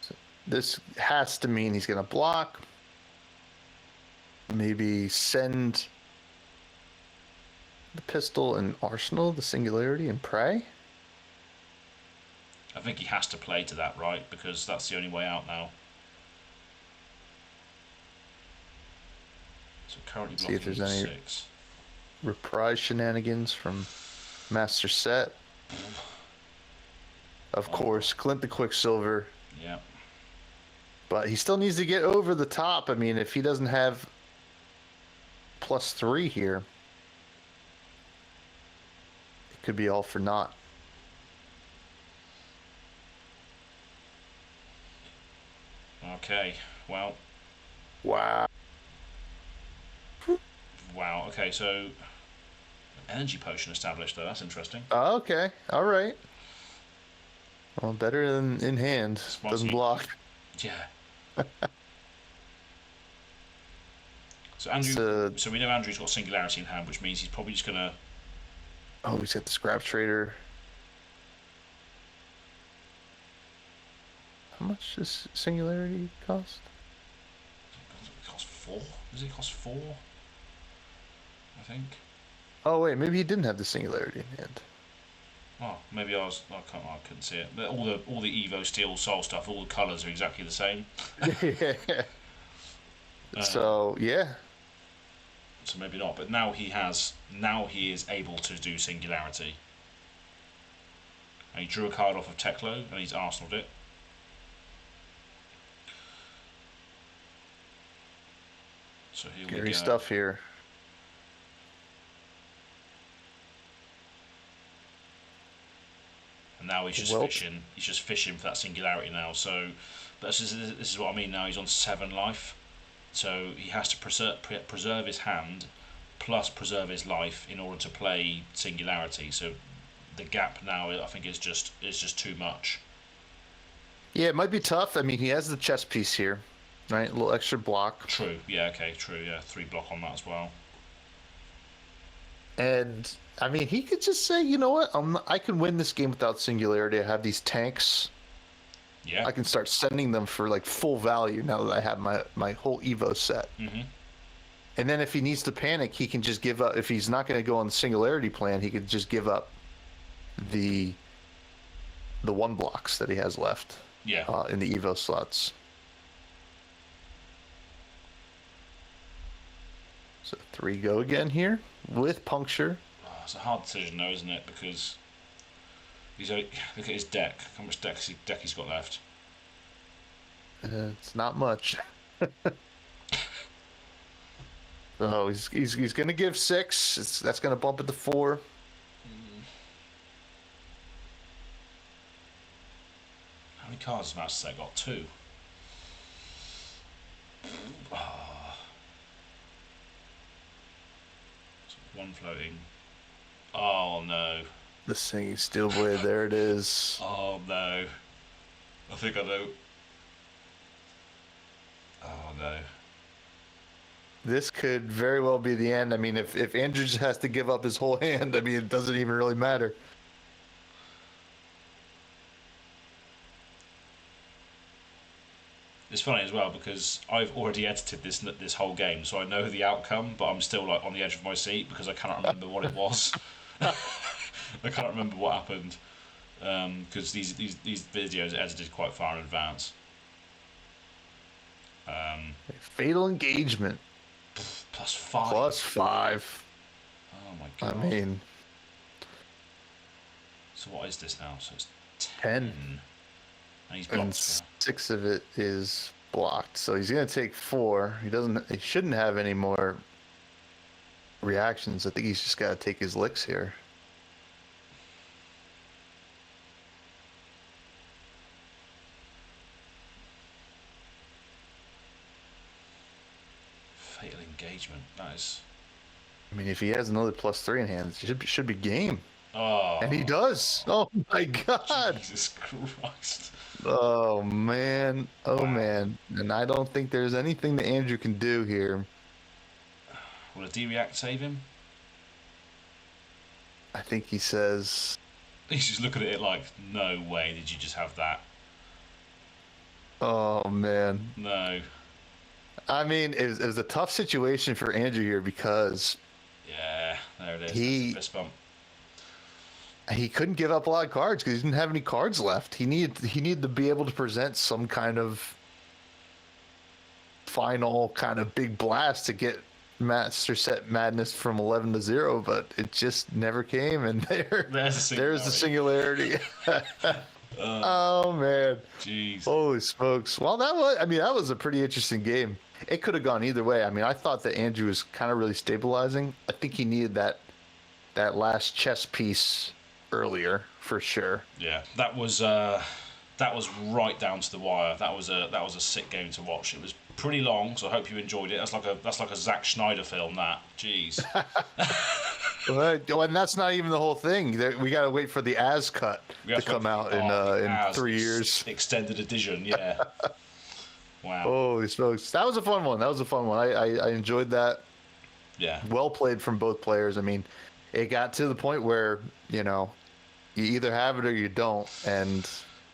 So this has to mean he's going to block. Maybe send the pistol and Arsenal, the Singularity, and pray. I think he has to play to that, right? Because that's the only way out now. So currently blocking See if there's any 6. reprise shenanigans from Master Set. Of course, Clint the Quicksilver. Yeah. But he still needs to get over the top. I mean, if he doesn't have +3 here, it could be all for naught. Okay, well. Wow. Wow, okay, so energy potion established, though. That's interesting. Okay, all right. Well, better than in hand. Doesn't block. Yeah. So Andrew. So we know Andrew's got Singularity in hand, which means he's probably just gonna. Oh, he's got the Scrap Trader. How much does Singularity cost? It costs 4. Does it cost 4? I think. Oh wait, maybe he didn't have the Singularity in hand. Oh, maybe I couldn't see it. But all the Evo Steel Soul stuff, all the colours are exactly the same. Yeah. So yeah. So maybe not. But now he is able to do Singularity. And he drew a card off of Teklo, and he's Arsenaled it. So here we go. Stuff here. And now he's just fishing. He's just fishing for that singularity now. So this is what I mean now. He's on 7 life. So he has to preserve his hand plus preserve his life in order to play singularity. So the gap now, I think, is just too much. Yeah, it might be tough. I mean, he has the chess piece here, right? A little extra block. True. Yeah. Okay. True. Yeah. 3 block on that as well. And I mean, he could just say, you know what? I can win this game without singularity. I have these tanks. Yeah. I can start sending them for like full value now that I have my whole Evo set. Mm-hmm. And then if he needs to panic, he can just give up. If he's not going to go on the singularity plan, he could just give up the 1 blocks that he has left. Yeah. In the Evo slots. So 3 go again here with puncture. Oh, it's a hard decision though, isn't it? Because look at his deck. How much deck he's got left? It's not much. Oh, he's going to give 6. That's going to bump it to 4. How many cards has Master Set got? 2. Oh. 1 floating. Oh no. The Singing Steel Blade, there it is. Oh no. I think I know. Oh no. This could very well be the end. I mean, if Andrew just has to give up his whole hand, I mean, it doesn't even really matter. It's funny as well because I've already edited this whole game, so I know the outcome, but I'm still like on the edge of my seat because I cannot remember what it was. I can't remember what happened because these videos are edited quite far in advance. Fatal Engagement. +5. +5. Oh my god. I mean, so what is this now? So it's 10. And he's blocked. And 6 of it is blocked. So he's going to take 4. He shouldn't have any more reactions. I think he's just got to take his licks here. Fatal Engagement. That is. I mean, if he has another +3 in hand, it should be game. Oh. And he does. Oh my god. Jesus Christ. Oh man. Oh wow. Man. And I don't think there's anything that Andrew can do here. Will a D-React save him? I think he says... He's just looking at it like, no way did you just have that. Oh man. No. I mean, it was a tough situation for Andrew here because... Yeah, there it is. He... Fist bump. He couldn't give up a lot of cards because he didn't have any cards left. He needed to be able to present some kind of final kind of big blast to get Master Set Madness from 11 to 0, but it just never came. And there's the singularity. Oh man, jeez, holy smokes! Well, that was a pretty interesting game. It could have gone either way. I mean, I thought that Andrew was kind of really stabilizing. I think he needed that last chess piece earlier for sure. Yeah, that was right down to the wire. That was a sick game to watch. It was pretty long, so I hope you enjoyed it. That's like a Zack Snyder film. That, jeez. Well, and that's not even the whole thing. We got to wait for the As cut to come out in 3 years. Extended edition, yeah. Wow. Holy smokes, that was a fun one. I enjoyed that. Yeah. Well played from both players. I mean, it got to the point where you either have it or you don't, and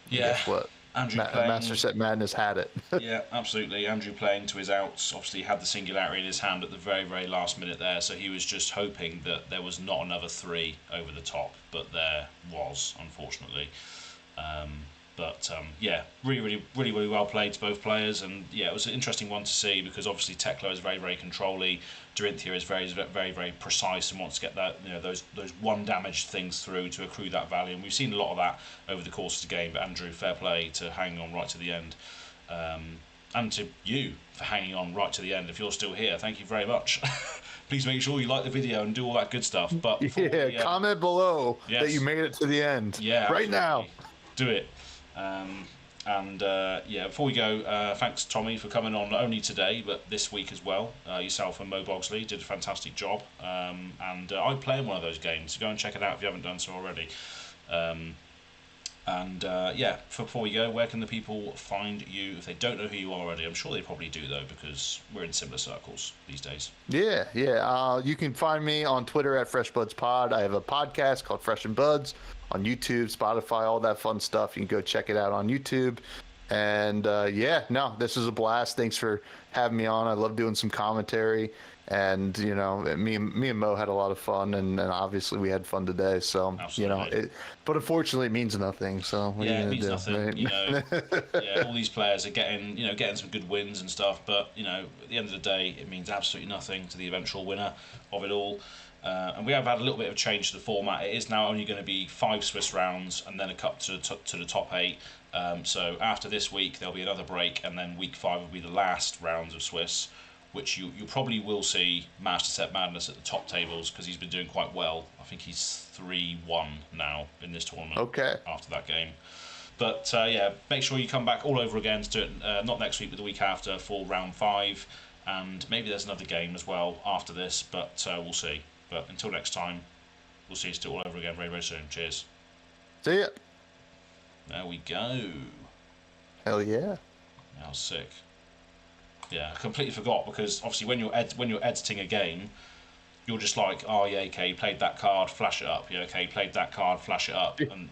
guess what? Master Set Madness had it. Yeah, absolutely. Andrew playing to his outs. Obviously, he had the singularity in his hand at the very, very last minute there, so he was just hoping that there was not another 3 over the top, but there was, unfortunately. But yeah, really well played to both players, and yeah, it was an interesting one to see because obviously Teklo is very controlly. Dorinthea is very precise and wants to get that those one damage things through to accrue that value, and we've seen a lot of that over the course of the game. But Andrew, fair play to hanging on right to the end, and to you for hanging on right to the end. If you're still here, thank you very much. Please make sure you like the video and do all that good stuff. But comment below yes, that you made it to the end. Yeah, right now. Do it. Yeah, before we go, thanks Tommy for coming on not only today but this week as well. Yourself and Mo Bogsley did a fantastic job, and I play in one of those games, so go and check it out if you haven't done so already. Yeah, before we go, where can the people find you if they don't know who you are already? I'm sure they probably do though, because we're in similar circles these days. Yeah. You can find me on Twitter at FreshBudsPod. I have a podcast called Fresh and Buds on YouTube, Spotify, all that fun stuff. You can go check it out on YouTube. And this is a blast. Thanks for having me on. I love doing some commentary. And me and Mo had a lot of fun, and obviously we had fun today. So absolutely. But unfortunately it means nothing. So it means nothing. Right? All these players are getting some good wins and stuff, but at the end of the day, it means absolutely nothing to the eventual winner of it all. And we have had a little bit of change to the format. It is now only going to be 5 Swiss rounds and then a cup to the top 8. So after this week, there'll be another break, and then week 5 will be the last rounds of Swiss, which you probably will see Master Set Madness at the top tables because he's been doing quite well. I think he's 3-1 now in this tournament. Okay. After that game. But make sure you come back all over again to do it, not next week, but the week after for round 5. And maybe there's another game as well after this, but we'll see. But until next time, we'll see you still all over again very soon. Cheers. See ya. There we go. Hell yeah. That was sick. Yeah, I completely forgot because obviously when you're editing a game, you're just like, oh yeah, okay, you played that card, flash it up. Yeah, okay, you played that card, flash it up, and